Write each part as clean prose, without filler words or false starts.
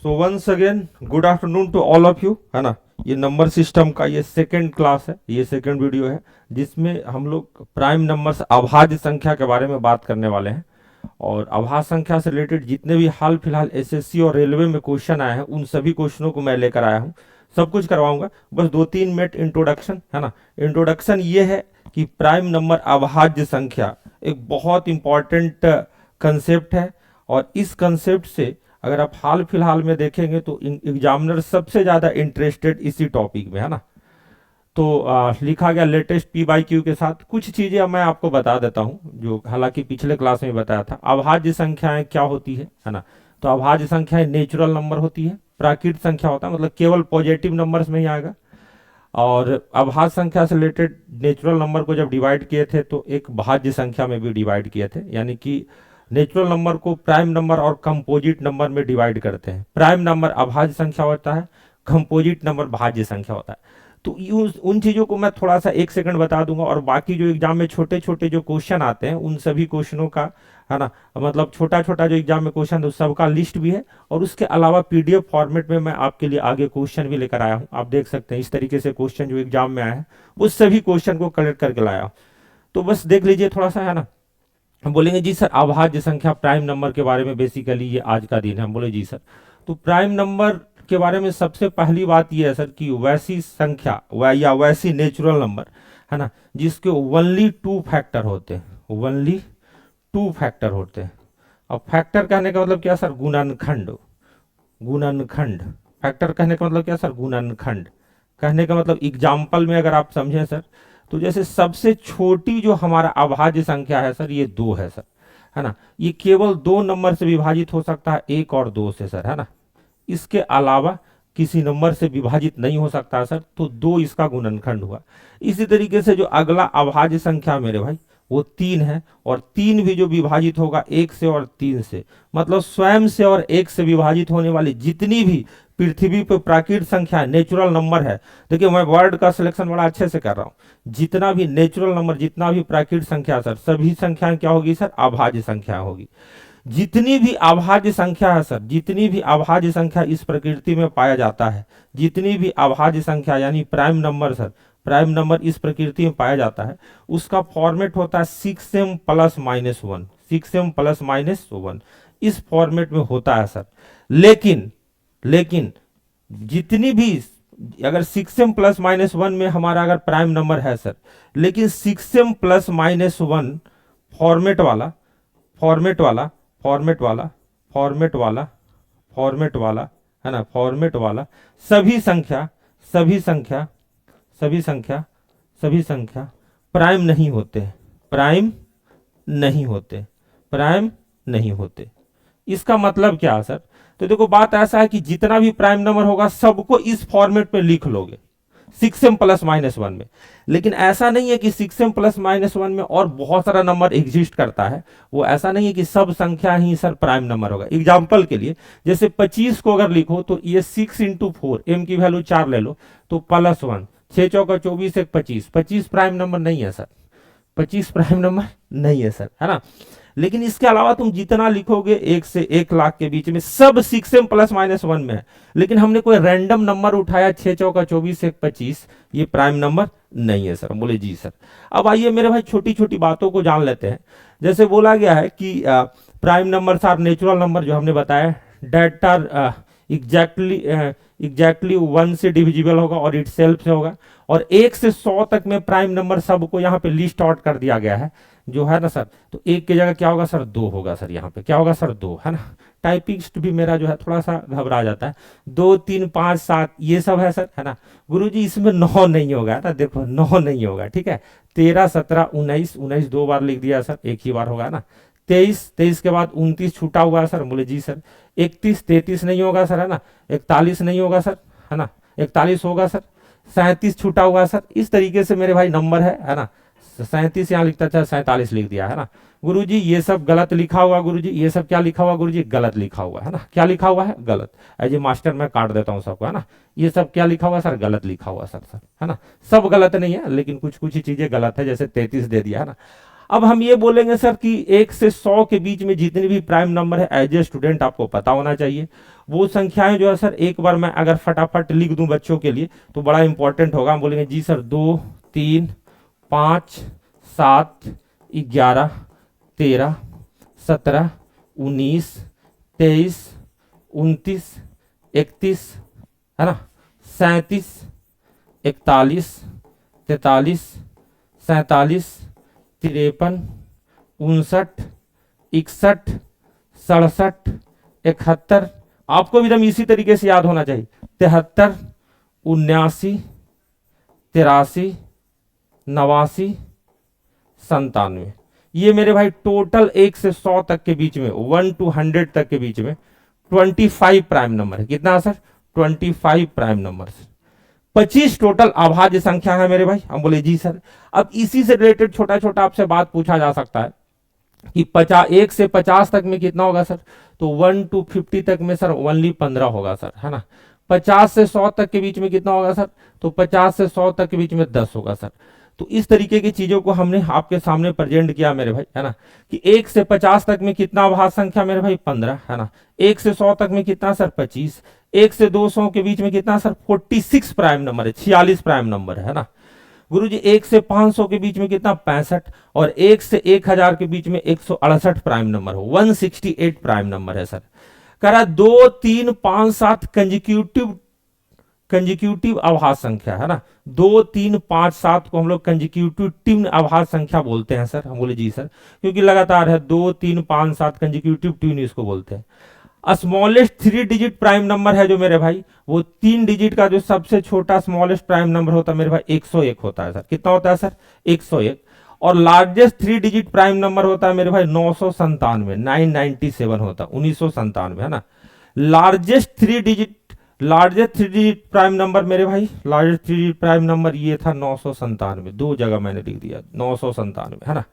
So once again good afternoon to all of you, है ना। ये नंबर सिस्टम का ये सेकंड क्लास है, ये सेकंड वीडियो है, जिसमें हम लोग प्राइम नंबर्स अभाज्य संख्या के बारे में बात करने वाले हैं। और अभाज्य संख्या से रिलेटेड जितने भी हाल फिलहाल एसएससी और रेलवे में क्वेश्चन आए हैं उन सभी क्वेश्चनों को मैं लेकर आया हूँ, सब कुछ करवाऊंगा। बस 2-3 मिनट इंट्रोडक्शन, है ना। इंट्रोडक्शन ये है कि प्राइम नंबर अभाज्य संख्या एक बहुत इंपॉर्टेंट कंसेप्ट है, और इस कंसेप्ट से अगर आप हाल फिलहाल में देखेंगे तो एग्जामिनर सबसे ज्यादा इंटरेस्टेड इसी टॉपिक में, है ना। तो लिखा गया लेटेस्ट पी बाई क्यू के साथ। कुछ चीजें मैं आपको बता देता हूं जो हालांकि पिछले क्लास में बताया था। अभाज्य संख्याएं क्या होती है ना। तो अभाज्य संख्याएं नेचुरल नंबर होती है, प्राकृत संख्या होता है, मतलब केवल पॉजिटिव नंबर्स में ही आएगा। और अभाज्य संख्या से रिलेटेड नेचुरल नंबर को जब डिवाइड किए थे तो एक भाज्य संख्या में भी डिवाइड किए थे, यानी कि नेचुरल नंबर को प्राइम नंबर और कंपोजिट नंबर में डिवाइड करते हैं। प्राइम नंबर अभाज्य संख्या होता है, कंपोजिट नंबर भाज्य संख्या होता है। तो उन चीजों को मैं थोड़ा सा 1 सेकंड बता दूंगा, और बाकी जो एग्जाम में छोटे छोटे जो क्वेश्चन आते हैं उन सभी क्वेश्चनों का, है ना, मतलब छोटा छोटा जो एग्जाम में क्वेश्चन है उस सबका लिस्ट भी है। और उसके अलावा पीडीएफ फॉर्मेट में मैं आपके लिए आगे क्वेश्चन भी लेकर आया हूँ। आप देख सकते हैं इस तरीके से क्वेश्चन जो एग्जाम में आया है उस सभी क्वेश्चन को कलेक्ट करके लाया हूँ। तो बस देख लीजिए थोड़ा सा, है ना। हम बोलेंगे जी सर अभाज्य संख्या प्राइम नंबर के बारे में बेसिकली ये आज का दिन है। हम बोले जी सर, तो प्राइम नंबर के बारे में सबसे पहली बात ये है सर कि वैसी संख्या या वैसी नेचुरल नंबर, है ना, जिसके ओनली 2 फैक्टर होते हैं, ओनली 2 फैक्टर होते हैं। अब फैक्टर कहने का मतलब क्या सर? गुणनखंड। गुणनखंड फैक्टर कहने का मतलब क्या सर? गुणनखंड कहने का मतलब एग्जाम्पल में अगर आप समझें सर, तो जैसे सबसे छोटी जो हमारा अभाज्य संख्या है सर ये 2 है सर, है ना। ये केवल 2 नंबर से विभाजित हो सकता है, 1 और 2 से सर, है ना। इसके अलावा किसी नंबर से विभाजित नहीं हो सकता सर, तो 2 इसका गुणनखंड हुआ। इसी तरीके से जो अगला अभाज्य संख्या मेरे भाई वो 3 है, और 3 भी जो विभाजित होगा 1 से और 3 से, मतलब स्वयं से और 1 से विभाजित होने वाली जितनी भी पृथ्वी पर प्राकृत संख्या नेचुरल नंबर है, देखिए मैं वर्ड का सिलेक्शन बड़ा अच्छे से कर रहा हूं, जितना भी नेचुरल नंबर, जितना भी प्राकृत संख्या सर, सभी संख्याएं क्या होगी सर? अभाज्य संख्या होगी। जितनी भी अभाज्य संख्या है सर, जितनी भी अभाज्य संख्या इस प्रकृति में पाया जाता है, जितनी भी अभाज्य संख्या यानी prime number sir, prime number इस प्रकृति में पाया जाता है, उसका फॉर्मेट होता है 6m + -1, 6m + -1 इस फॉर्मेट में होता है सर। लेकिन जितनी भी, अगर 6m + -1 में हमारा अगर प्राइम नंबर है सर, लेकिन 6m + -1 फॉर्मेट वाला फॉर्मेट वाला फॉर्मेट वाला फॉर्मेट वाला फॉर्मेट वाला है ना, फॉर्मेट वाला सभी संख्या सभी संख्या सभी संख्या सभी संख्या प्राइम नहीं होते, प्राइम नहीं होते, प्राइम नहीं होते। इसका मतलब क्या है सर? तो देखो बात ऐसा है कि जितना भी प्राइम नंबर होगा सबको इस फॉर्मेट पे लिख लोगे 6m + -1 में। लेकिन ऐसा नहीं है कि 6m + -1 में और बहुत सारा नंबर एग्जिस्ट करता है, वो ऐसा नहीं है कि सब संख्या ही सर प्राइम नंबर होगा। एग्जाम्पल के लिए जैसे 25 को अगर लिखो तो ये 6 × 4, m की वैल्यू 4 ले लो तो +1, 6 चौका 24, 1 25, 25 प्राइम नंबर नहीं है सर, 25 प्राइम नंबर नहीं है सर, है ना। लेकिन इसके अलावा तुम जितना लिखोगे 1 से 1 लाख के बीच में सब 6m + -1 में है। लेकिन हमने कोई रैंडम नंबर उठाया 6 चौका 24, 1 25, ये प्राइम नंबर नहीं है सर। बोले जी सर। अब आइए मेरे भाई छोटी छोटी बातों को जान लेते हैं। जैसे बोला गया है कि prime number are natural number, जो हमने बताया डेट आर एग्जैक्टली 1 से डिविजिबल होगा और इट सेल्फ से होगा, और 1 से 100 तक में प्राइम नंबर सबको यहाँ पे लिस्ट आउट कर दिया गया है, जो है ना सर। तो 1 की जगह क्या होगा सर? 2 होगा सर, यहाँ पे क्या होगा सर? 2, है ना। टाइपिस्ट भी मेरा जो है थोड़ा सा घबरा जाता है। 2 3 5 7 ये सब है सर, है ना। गुरुजी इसमें 9 नहीं होगा ना, देखो 9 नहीं होगा, ठीक है। 13 17 19, 19 2 बार लिख दिया सर, एक ही बार होगा ना। 23 23 के बाद 29 छूटा हुआ है सर, बोले जी सर। 31 33 नहीं होगा सर, है ना। 41 नहीं होगा सर, है ना। 41 होगा सर। 37 छूटा हुआ है सर। इस तरीके से मेरे भाई नंबर है ना। 37 यहाँ लिखता था, 47 लिख दिया, है ना। गुरुजी ये सब गलत लिखा हुआ, गुरुजी ये सब क्या लिखा हुआ? गुरुजी गलत लिखा हुआ, है ना। क्या लिखा हुआ है? गलत। एज ए मास्टर मैं काट देता हूँ सबको, है ना। ये सब क्या लिखा हुआ सर? गलत लिखा हुआ सर, है ना। सब गलत नहीं है, लेकिन कुछ कुछ ही चीजें गलत है, जैसे 33 दे दिया, है ना। अब हम ये बोलेंगे सर कि 1 से 100 के बीच में जितने भी प्राइम नंबर है, एज ए स्टूडेंट आपको पता होना चाहिए वो संख्याएं जो है सर, एक बार मैं अगर फटाफट लिख दूं बच्चों के लिए तो बड़ा इंपॉर्टेंट होगा। हम बोलेंगे जी सर 2, 3, 5, 7, 11, 13, 17, 19, 23, 29, 31, है ना, 37, 41, 43, 47, 53, 59, 61, 67, 71, आपको भी एकदम इसी तरीके से याद होना चाहिए, 73, 79, 83, 89, 97। ये मेरे भाई टोटल 1 से 100 तक के बीच में, 1 to 100 तक के बीच में 25 प्राइम नंबर है। कितना सर? 25 prime number. 25 टोटल अभाज्य संख्या है मेरे भाई। हम बोले जी सर। अब इसी से रिलेटेड छोटा छोटा आपसे बात पूछा जा सकता है कि 1 से 50 तक में कितना होगा सर? तो 1 to 50 तक में सर ओनली 15 होगा सर, है ना। 50 से 100 तक के बीच में कितना होगा सर? तो 50 से 100 तक के बीच में 10 होगा सर। तो इस तरीके की चीजों को हमने आपके सामने प्रेजेंट किया मेरे भाई, है ना, कि 1 से 50 तक में कितना अभाज्य संख्या मेरे भाई? 15, है ना। 1 से 100 तक में कितना सर? 25। 1 से 200 के बीच में कितना सर? 46 प्राइम नंबर है, 46 प्राइम नंबर है ना। गुरुजी 1 से 500 के बीच में कितना? 65। और 1 से 1000 के बीच में 168 प्राइम नंबर हो, 168 प्राइम नंबर है सर। करा 2, 3, 5, 7 कंजिक्यूटिव अभाज्य संख्या, है ना। 2, 3, 5, 7 को हम लोग कंजिक्यूटिव अभाज्य संख्या बोलते हैं सर। हम बोले जी सर, क्योंकि लगातार है। 2, 3, 5, 7 कंजिक्यूटिव इसको बोलते हैं। स्मॉलेस्ट 3 डिजिट प्राइम नंबर है जो मेरे भाई, वो 3 डिजिट का जो सबसे छोटा स्मॉलेस्ट प्राइम नंबर होता है मेरे भाई 101 होता है सर। कितना होता है सर? 101। और लार्जेस्ट 3 डिजिट प्राइम नंबर होता है मेरे भाई 997, 997 होता है, 1997, है ना। लार्जेस्ट 3 डिजिट प्राइम नंबर मेरे भाई, लार्जेस्ट 3 डिजिट प्राइम नंबर ये था 997, 2 जगह मैंने लिख दिया 997, है ना।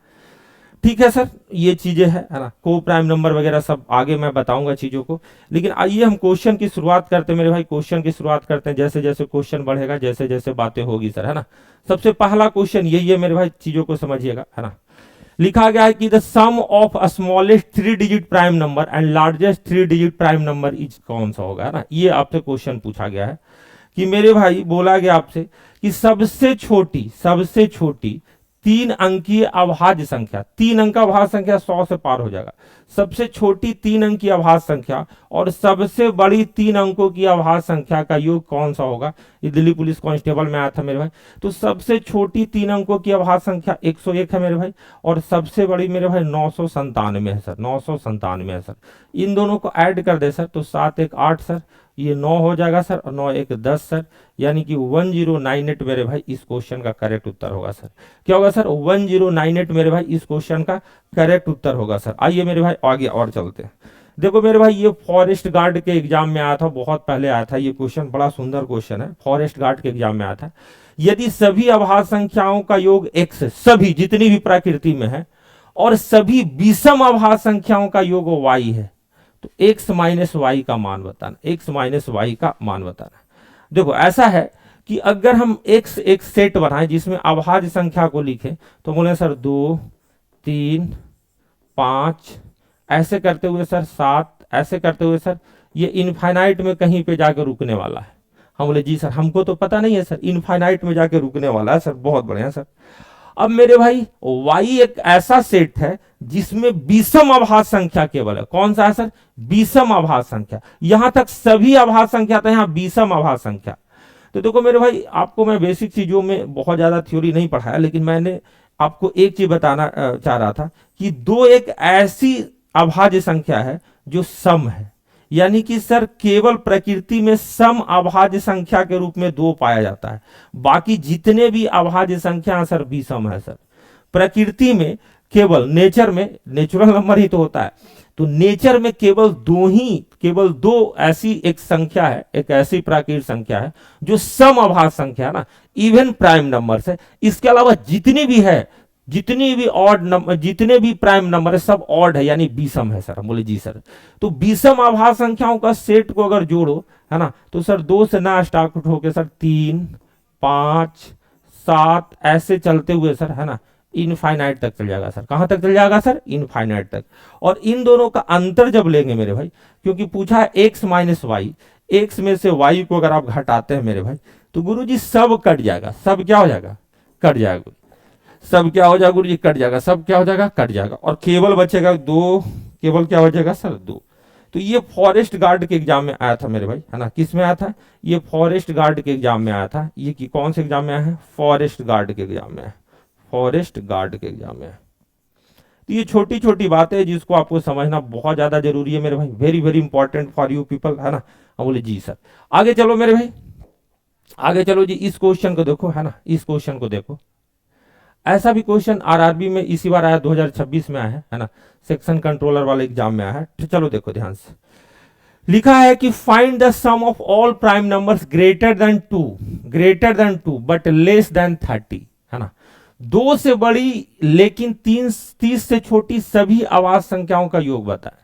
ठीक है सर, ये चीजें है ना। को प्राइम नंबर वगैरह सब आगे मैं बताऊंगा चीजों को। लेकिन आइए हम क्वेश्चन की शुरुआत करते हैं मेरे भाई। क्वेश्चन की शुरुआत करते हैं, जैसे जैसे क्वेश्चन बढ़ेगा, जैसे जैसे बातें होगी सर, है ना। सबसे पहला क्वेश्चन यही है मेरे भाई, चीजों को समझिएगा, है ना। लिखा गया है कि the sum of smallest 3 digit prime number and largest 3 digit prime number is कौन सा होगा, है ना। ये आपसे क्वेश्चन पूछा गया है कि मेरे भाई, बोला गया आपसे कि सबसे छोटी 3 अंकीय अभाज्य संख्या, 3 अंक का अभाज्य संख्या 100 से पार हो जाएगा। सबसे छोटी 3 अंक की अभाज्य संख्या और सबसे बड़ी 3 अंकों की अभाज्य संख्या का योग कौन सा होगा? ये दिल्ली पुलिस कांस्टेबल में आया था मेरे भाई। तो सबसे छोटी 3 अंकों की अभाज्य संख्या 101 है मेरे भाई, और सबसे बड़ी मेरे भाई 997 है सर, 997 है सर। इन दोनों को ऐड कर दे सर तो 7 1 8 सर, ये 9 हो जाएगा सर, और 9 1 10 सर, यानी कि 1098 मेरे भाई इस क्वेश्चन का करेक्ट उत्तर होगा सर। क्या होगा सर? 1098 मेरे भाई इस क्वेश्चन का करेक्ट उत्तर होगा सर। आइए मेरे भाई आगे और चलते हैं। देखो मेरे भाई, ये फॉरेस्ट गार्ड के एग्जाम में आया था, बहुत पहले आया था ये क्वेश्चन, बड़ा सुंदर क्वेश्चन है, फॉरेस्ट गार्ड के एग्जाम में आया था। यदि सभी अभाज्य संख्याओं का योग x, सभी जितनी भी प्रकृति में है, और सभी विषम अभाज्य संख्याओं का योग y है, तो x माइनस वाई का मान बताना, x माइनस वाई का मान बताना। देखो ऐसा है कि अगर हम x एक सेट बनाएं जिसमें अभाज्य संख्या को लिखें, तो बोले सर 2, 3, 5, ऐसे करते हुए सर 7, ऐसे करते हुए सर ये इनफाइनाइट में कहीं पे जाकर रुकने वाला है। हम बोले जी सर, हमको तो पता नहीं है सर, इनफाइनाइट में जाके रुकने वाला है सर। बहुत बढ़िया सर। अब मेरे भाई y एक ऐसा सेट है जिसमें विषम अभाज्य संख्या केवल है। कौन सा है सर? विषम अभाज्य संख्या। यहां तक सभी अभाज्य संख्या था, यहां विषम अभाज्य संख्या। तो देखो मेरे भाई, आपको मैं बेसिक चीजों में बहुत ज्यादा थ्योरी नहीं पढ़ाया, लेकिन मैंने आपको एक चीज बताना चाह रहा था कि 2 एक ऐसी अभाज्य संख्या है जो सम है, यानी कि सर केवल प्रकृति में सम अभाज्य संख्या के रूप में 2 पाया जाता है। बाकी जितने भी अभाज्य संख्या सर विषम है सर। प्रकृति में केवल, नेचर में, नेचुरल नंबर ही तो होता है, तो नेचर में केवल दो ऐसी एक संख्या है, एक ऐसी प्राकृतिक संख्या है जो सम अभाज्य संख्या है ना, इवन प्राइम नंबर है। इसके अलावा जितनी भी है, जितनी भी ऑड नंबर, जितने भी प्राइम नंबर है सब ऑड है, यानी विषम है सर। हम बोले जी सर, तो विषम अभाज्य संख्याओं का सेट को अगर जोड़ो, है ना, तो सर 2 से ना स्टार्ट होके सर 3, 5, 7 ऐसे चलते हुए सर, है ना, इनफाइनाइट तक चल जाएगा सर। कहां तक चल जाएगा सर? इनफाइनाइट तक। और इन दोनों का अंतर जब लेंगे मेरे भाई, क्योंकि पूछा है एक्स माइनस वाई, एक्स में से वाई को अगर आप घटाते हैं मेरे भाई, तो गुरुजी सब कट जाएगा। सब क्या हो जाएगा? कट जाएगा। सब क्या हो जाएगा गुरुजी? कट जाएगा। सब क्या हो जाएगा? कट जाएगा। और केवल बचेगा दो, केवल क्या बचेगा सर? दो। तो ये फॉरेस्ट गार्ड के एग्जाम में आया था मेरे भाई, है ना। किस में आया था? ये फॉरेस्ट गार्ड के एग्जाम में आया था। ये कि कौन से एग्जाम में आया है? फॉरेस्ट गार्ड के एग्जाम में आया, फॉरेस्ट गार्ड के एग्जाम में आया। तो ये छोटी छोटी बातें जिसको आपको समझना बहुत ज्यादा जरूरी है मेरे भाई, very very important for you people, है ना। हम बोले जी सर। आगे चलो मेरे भाई, आगे चलो जी। इस क्वेश्चन को देखो, है ना, इस क्वेश्चन को देखो। ऐसा भी क्वेश्चन आरआरबी में इसी बार आया, 2026 में आया है ना, सेक्शन कंट्रोलर वाले एग्जाम में आया है। तो चलो देखो ध्यान से। लिखा है कि find the sum of all prime numbers greater than two but less than 30, है ना। दो से बड़ी लेकिन 30 से छोटी सभी अवाज संख्याओं का योग बताए।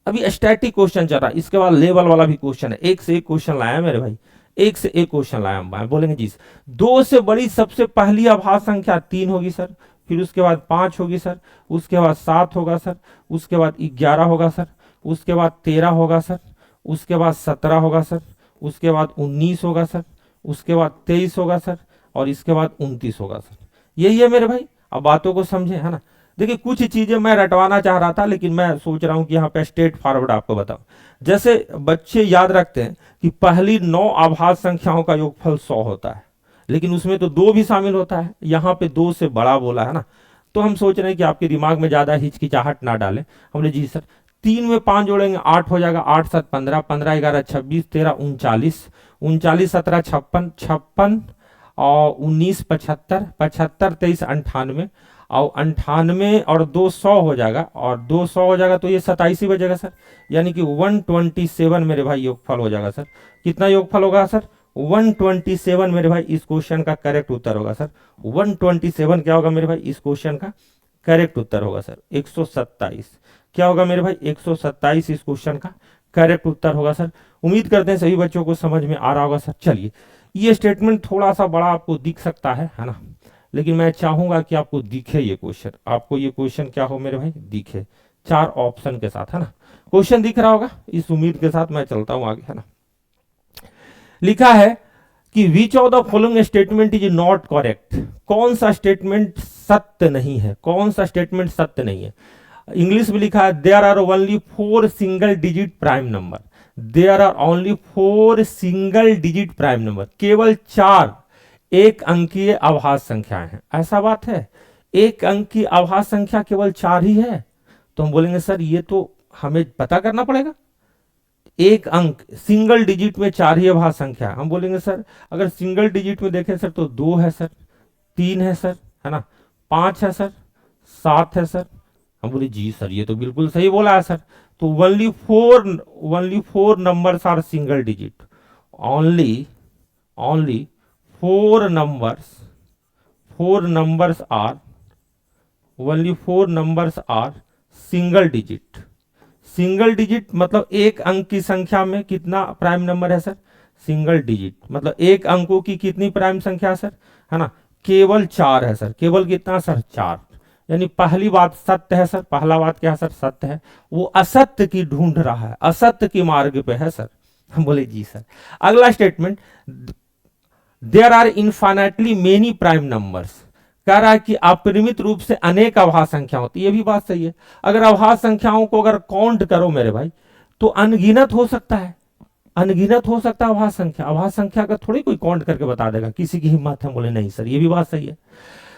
अभी स्टैटिक क्वेश्चन चल रहा है, इसके बाद लेवल वाला भी क्वेश्चन है। एक से एक क्वेश्चन लाया मेरे भाई, एक से एक क्वेश्चन लाया हम। बोलेंगे जी दो से बड़ी सबसे पहली अभाज्य संख्या 3 होगी सर, फिर उसके बाद 5 होगी सर, उसके बाद 7 होगा सर, उसके बाद 11 होगा सर, उसके बाद 13 होगा सर, उसके बाद 17 होगा सर, उसके बाद 19 होगा सर, उसके बाद 23 होगा सर, और इसके बाद 29 होगा सर। यही है मेरे भाई। अब बातों को समझे, है ना। देखिए कुछ चीजें मैं रटवाना चाह रहा था, लेकिन मैं सोच रहा हूं कि यहाँ पे स्ट्रेट फॉरवर्ड आपको बताऊं। जैसे बच्चे याद रखते हैं कि पहली 9 अभाज्य संख्याओं का योगफल 100 होता है, लेकिन उसमें तो 2 भी शामिल होता है। यहाँ पे 2 से बड़ा बोला है ना, तो हम सोच रहे हैं कि आपके दिमाग में ज्यादा हिचकिचाहट ना डालें। हमने जी सर 3 में 5 जोड़ेंगे 8 हो जाएगा, 8 7 15, 15 11 26, 13 39, 39 17 56, 56 और 19 75, 75 23 98, और 98 और 200 हो जाएगा, और 200 हो जाएगा तो ये 27 ही बचेगा सर, यानी कि 127 मेरे भाई योगफल हो जाएगा सर। कितना योगफल होगा सर? 127 मेरे भाई इस क्वेश्चन का करेक्ट उत्तर होगा सर। 127 क्या होगा मेरे भाई इस क्वेश्चन का करेक्ट उत्तर होगा सर। 127 क्या होगा मेरे भाई? 127 इस क्वेश्चन का करेक्ट उत्तर होगा सर। उम्मीद करते हैं सभी बच्चों को समझ में आ रहा होगा सर। चलिए, ये स्टेटमेंट थोड़ा सा बड़ा आपको दिख सकता है ना, लेकिन मैं चाहूंगा कि आपको दिखे ये क्वेश्चन, आपको ये क्वेश्चन क्या हो मेरे भाई? दिखे, 4 ऑप्शन के साथ, है ना। क्वेश्चन दिख रहा होगा, इस उम्मीद के साथ मैं चलता हूं आगे, है ना। लिखा है कि विच of the following statement is not correct. कौन सा स्टेटमेंट सत्य नहीं है? कौन सा स्टेटमेंट सत्य नहीं है? इंग्लिश में लिखा है there are only 4 single digit prime number. There are only 4 single digit prime number. केवल 4 एक अंकीय अभाज्य संख्याएं हैं। ऐसा बात है? एक अंक की अभाज्य संख्या केवल 4 ही है? तो हम बोलेंगे सर ये तो हमें पता करना पड़ेगा। एक अंक सिंगल डिजिट में 4 ही अभाज्य संख्या। हम बोलेंगे सर अगर सिंगल डिजिट में देखें सर तो 2 है सर, 3 है सर, है ना, 5 है सर, 7 है सर। हम बोले जी सर ये तो बिल्कुल सही बोला है सर। तो only four numbers are single digit. Only 4 numbers are single digit. Single digit मतलब एक अंक की संख्या में कितना प्राइम नंबर है सर? सिंगल डिजिट मतलब एक अंकों की कितनी प्राइम संख्या सर, है ना? केवल 4 है सर। केवल कितना सर? 4। यानी पहली बात सत्य है सर। पहला बात क्या है सर? सत्य है। वो असत्य की ढूंढ रहा है, असत्य के मार्ग पे है सर। हम बोले जी सर। अगला statement, there are infinitely many prime numbers. कह रहा है कि अपरिमित रूप से अनेक अभाज्य संख्या होती है। ये भी बात सही है। अगर अभाज्य संख्याओं को अगर काउंट करो मेरे भाई तो अनगिनत हो सकता है, अनगिनत हो सकता है अभाज्य संख्या। अभाज्य संख्या का थोड़ी कोई काउंट करके बता देगा, किसी की हिम्मत है? बोले नहीं सर, ये भी बात सही है।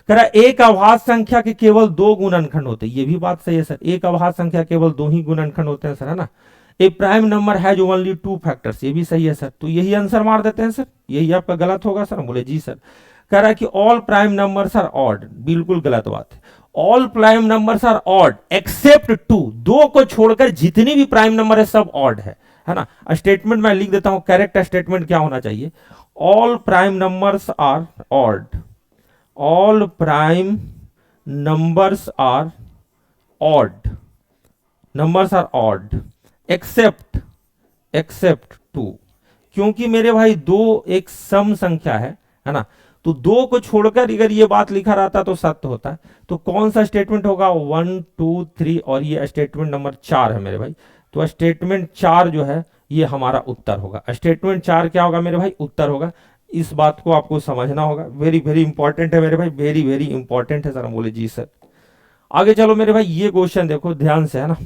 कह रहा है एक अभाज्य संख्या के केवल 2 गुणनखंड होते हैं। ये भी बात सही है सर। एक अभाज्य संख्या केवल 2 ही गुणनखंड होते हैं सर, है ना। ए प्राइम नंबर है जो ओनली 2 फैक्टर्स। ये भी सही है सर। तो यही आंसर मार देते हैं सर। यही आपका गलत होगा सर। बोले जी सर। कह रहा है कि all prime numbers are odd. बिल्कुल गलत बात है। All prime numbers are odd except 2। 2 को छोड़कर जितनी भी प्राइम नंबर है सब ऑड है ना। स्टेटमेंट मैं लिख देता हूं, करेक्ट स्टेटमेंट क्या होना चाहिए? All prime numbers are odd. All prime numbers are odd. Numbers are odd except 2। क्योंकि मेरे भाई 2 एक सम संख्या है ना। तो 2 को छोड़कर अगर ये बात लिखा रहता तो सत्य होता है। तो कौन सा स्टेटमेंट होगा? 1 2 3 और ये स्टेटमेंट नंबर 4 है मेरे भाई। तो स्टेटमेंट 4 जो है ये हमारा उत्तर होगा। स्टेटमेंट 4 क्या होगा मेरे भाई? उत्तर होगा। इस बात को आपको समझना होगा, वेरी वेरी इंपॉर्टेंट है मेरे भाई, वेरी वेरी इंपॉर्टेंट है सर। हम बोले जी सर। आगे चलो मेरे भाई, ये क्वेश्चन देखो ध्यान से, है ना।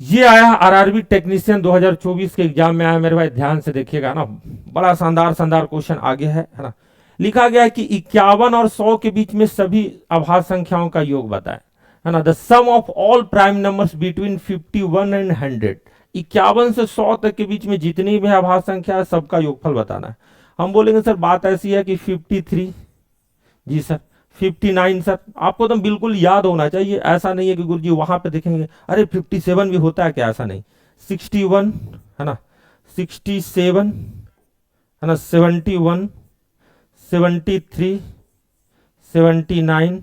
ये आया आरआरबी टेक्नीशियन 2024 के एग्जाम में आया मेरे भाई, ध्यान से देखिएगा ना। बड़ा शानदार शानदार क्वेश्चन आगे है ना। लिखा गया है कि 51 और 100 के बीच में सभी अभाज्य संख्याओं का योग बताएं, है ना। The sum of all prime numbers between 51 and 100। 51 से 100 तक के बीच में जितनी भी अभाज्य संख्या है सबका योगफल बताना है। हम बोलेंगे सर बात ऐसी है कि 53, जी सर 59 सर। आपको तो बिल्कुल याद होना चाहिए, ऐसा नहीं है कि गुरुजी वहां पे देखेंगे अरे 57 भी होता है क्या, ऐसा नहीं। 61 है ना, 67 है ना, 71, 73, 79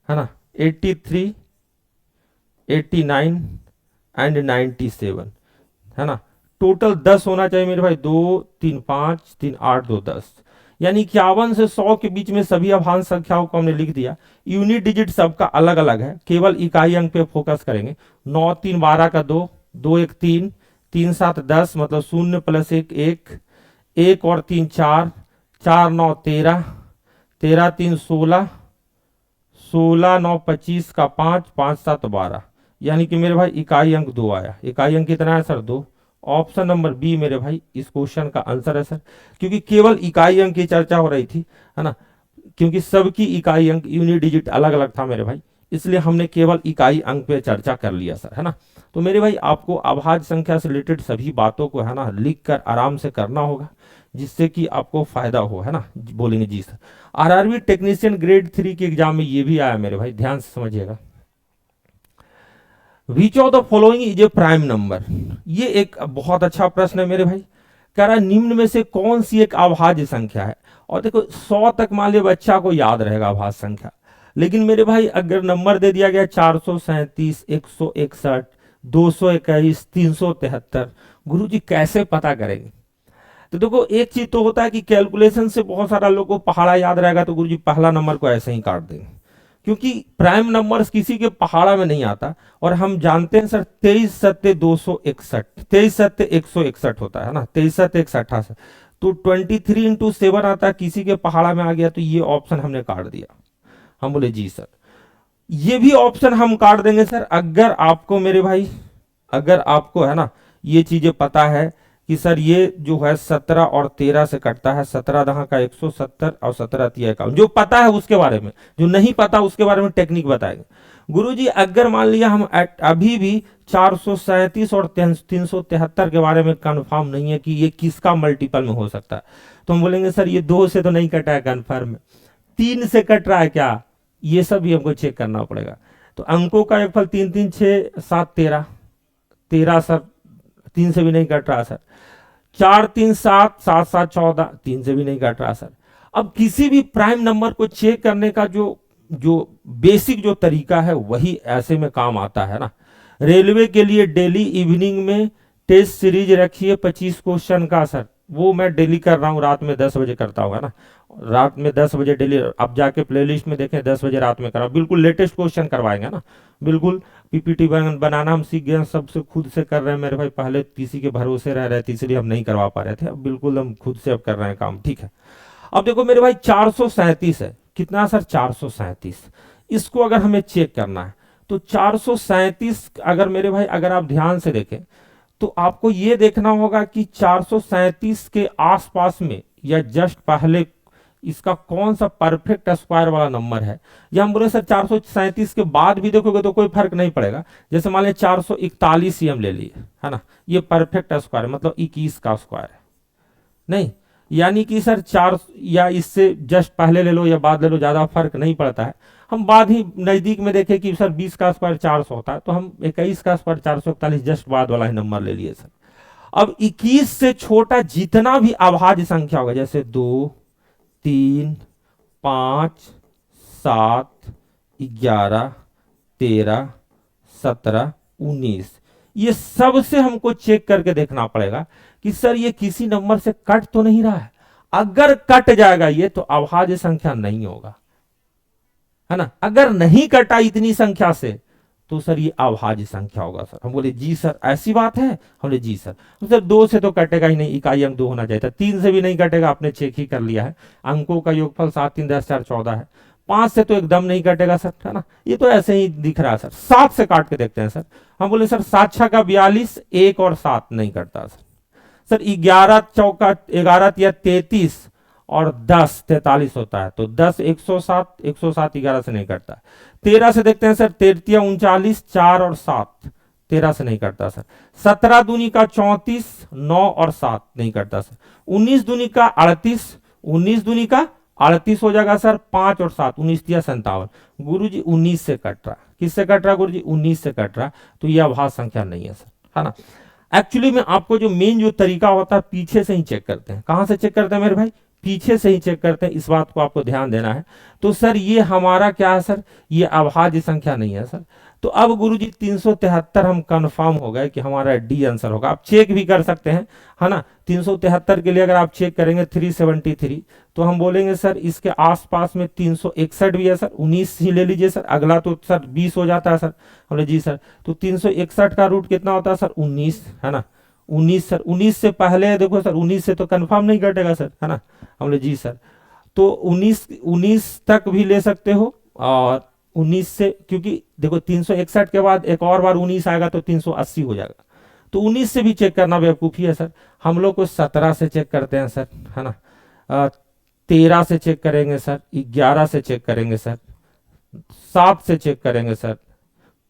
है ना, 83, 89 एंड 97 है ना। टोटल 10 होना चाहिए मेरे भाई। 2 3 5 3 8 2 10, यानी 51 से 100 के बीच में सभी अभाज्य संख्याओं को हमने लिख दिया। यूनिट डिजिट सबका अलग अलग है, केवल इकाई अंक पे फोकस करेंगे। 9 3 12 का 2, 2 1 3, 3 7 10 मतलब 0 + 1 1, 1 और 3 4, 4 9 13, 13 3 16, 16 9 25 का 5, 5 7 12, यानी कि मेरे भाई इकाई अंक 2 आया। इकाई अंक कितना है सर? 2। ऑप्शन नंबर बी मेरे भाई इस क्वेश्चन का आंसर है सर, क्योंकि केवल इकाई अंक की चर्चा हो रही थी, है ना। क्योंकि सबकी इकाई अंक यूनिट डिजिट अलग अलग था मेरे भाई, इसलिए हमने केवल इकाई अंक पे चर्चा कर लिया सर, है ना। तो मेरे भाई आपको अभाज्य संख्या से रिलेटेड सभी बातों को, है ना, लिख कर आराम से करना होगा, जिससे कि आपको फायदा हो, है ना। बोलेंगे जी सर। आरआरबी टेक्नीशियन ग्रेड 3 के एग्जाम में ये भी आया मेरे भाई, ध्यान से समझिएगा। विच of the following is a prime number. ये एक बहुत अच्छा प्रश्न है मेरे भाई। कह रहा है निम्न में से कौन सी एक अभाज्य संख्या है। और देखो 100 तक मान लिया बच्चा को याद रहेगा अभाज्य संख्या, लेकिन मेरे भाई अगर नंबर दे दिया गया 437, 161, 221, 373, गुरुजी कैसे पता करेंगे। तो देखो एक चीज तो होता है कि कैलकुलेशन से बहुत सारा लोगों को पहाड़ा याद रहेगा, तो गुरुजी पहला नंबर को ऐसे ही काट देंगे, क्योंकि प्राइम नंबर्स किसी के पहाड़ा में नहीं आता। और हम जानते हैं सर 23 सत्ते 261, 23 सत्ते 161 होता है ना, 23 सत्ते 168, तो 23 इंटू 7 आता है, किसी के पहाड़ा में आ गया, तो ये ऑप्शन हमने काट दिया। हम बोले जी सर। ये भी ऑप्शन हम काट देंगे सर अगर आपको मेरे भाई, अगर आपको, है ना, ये चीजें पता है कि सर ये जो है 17 और 13 से कटता है, 17 दहा का 170 और 17 तिया 51, जो पता है उसके बारे में, जो नहीं पता उसके बारे में टेक्निक बताएंगे। गुरुजी अगर मान लिया हम अभी भी 437 और 373 के बारे में कंफर्म नहीं है कि ये किसका मल्टीपल में हो सकता है, तो हम बोलेंगे सर ये 2 से तो नहीं कटा है कंफर्म, 3 से कट रहा है क्या, ये सब भी हमको चेक करना पड़ेगा। तो अंकों का एक फल 3 3 6 7 13, 13 सर 3 से भी नहीं कट रहा सर। 4 3 7 7 7 14, 3 से भी नहीं कट रहा सर। अब किसी भी प्राइम नंबर को चेक करने का जो बेसिक जो तरीका है वही ऐसे में काम आता है ना। रेलवे के लिए डेली इवनिंग में टेस्ट सीरीज रखिए 25 क्वेश्चन का सर, वो मैं डेली कर रहा हूँ, रात में 10 बजे करता हूँ, है ना। रात में 10 बजे डेली, अब जाके प्लेलिस्ट में देखें 10 बजे रात में करा, बिल्कुल लेटेस्ट क्वेश्चन करवाएंगे ना, बिल्कुल। पीपीटी बनाना हम सीख गए, सबसे खुद से कर रहे हैं मेरे भाई, पहले किसी के भरोसे रह रहे थे इसलिए हम नहीं करवा पा रहे थे, अब बिल्कुल हम खुद से अब कर रहे हैं काम, ठीक है। अब देखो मेरे भाई 437 है, कितना सर 437, इसको अगर हमें चेक करना है तो 437 अगर मेरे भाई, अगर आप ध्यान से देखें तो आपको ये देखना होगा कि 437 के आसपास में या जस्ट पहले इसका कौन सा परफेक्ट स्क्वायर वाला नंबर है। या हम बोले सर 437 के बाद भी देखोगे तो कोई फर्क नहीं पड़ेगा, जैसे मान लिया 441 ही हम ले लिए, है ना, ये परफेक्ट स्क्वायर मतलब 21 का स्क्वायर है, नहीं, यानी कि सर 4 या इससे जस्ट पहले ले लो या बाद ले लो, ज्यादा फर्क नहीं पड़ता है। हम बाद ही नजदीक में देखें कि सर 20 का स्क्वायर 400 होता है, तो हम 21 का स्क्वायर 441 जस्ट बाद वाला ही नंबर ले लिए सर। अब 21 से छोटा जितना भी अभाज्य संख्या होगा, जैसे 2 3 5 7 11 13 17 19, ये सब से हमको चेक करके देखना पड़ेगा कि सर ये किसी नंबर से कट तो नहीं रहा है। अगर कट जाएगा ये तो अभाज्य संख्या नहीं होगा, है ना। अगर नहीं कटा इतनी संख्या से तो सर ये अभाज्य संख्या होगा सर। हम बोले जी सर ऐसी बात है, हम बोले जी सर। तो सर 2 से तो कटेगा ही नहीं, इकाई अंक 2 होना चाहिए था। 3 से भी नहीं कटेगा, आपने चेक ही कर लिया है, अंकों का योगफल 7 3 10 4 14 है। 5 से तो एकदम नहीं कटेगा सर, है ना, ये तो ऐसे ही दिख रहा है सर। 7 से काट के देखते हैं सर। हम बोले सर 7 6 का 42, 1 और 7 नहीं कटता सर। सर 11 चौका 11 या 33 और 10 43 होता है, तो 10 107, 107 11 से नहीं कटता। 13 से देखते हैं सर, 13 39, 4 और 7 13 से नहीं कटता सर। 17 दूनी का 34, 9 और 7 नहीं कटता सर। 19 दूनी का 38, 19 दूनी का 38 हो जाएगा सर। 5 और 7 19 या 57। गुरुजी 19 से कट रहा, किससे कट रहा गुरुजी? 19 से कट रहा, तो यह अभाज्य संख्या नहीं है सर, है ना। एक्चुअली में आपको जो मेन जो तरीका होता है पीछे से ही चेक करते हैं। कहां से चेक करते हैं मेरे भाई? पीछे से ही चेक करते हैं, इस बात को आपको ध्यान देना है। तो सर ये हमारा क्या है सर? ये अभाज्य संख्या नहीं है सर। तो अब गुरुजी 373 हम कंफर्म हो गए कि हमारा डी आंसर होगा। आप चेक भी कर सकते हैं, है ना। 373 के लिए अगर आप चेक करेंगे 373, तो हम बोलेंगे सर इसके आसपास में 361 भी है सर। 19 ही ले लीजिए सर, अगला तो सर 20 हो जाता है सर। बोले जी सर, तो 361 का रूट कितना होता है सर? 19, है ना। 19 सर, 19 से पहले देखो सर, 19 से तो कंफर्म नहीं कटेगा सर, है ना। हम बोले जी सर, तो 19 तक भी ले सकते हो, और 19 से, क्योंकि देखो 361 के बाद एक और बार 19 आएगा तो 380 हो जाएगा। तो 19 से भी चेक करना बेवकूफी है सर। हम लोग को 17 से चेक करते हैं सर, है ना। 13 से चेक करेंगे सर, 11 से चेक करेंगे सर, 7 से चेक करेंगे सर,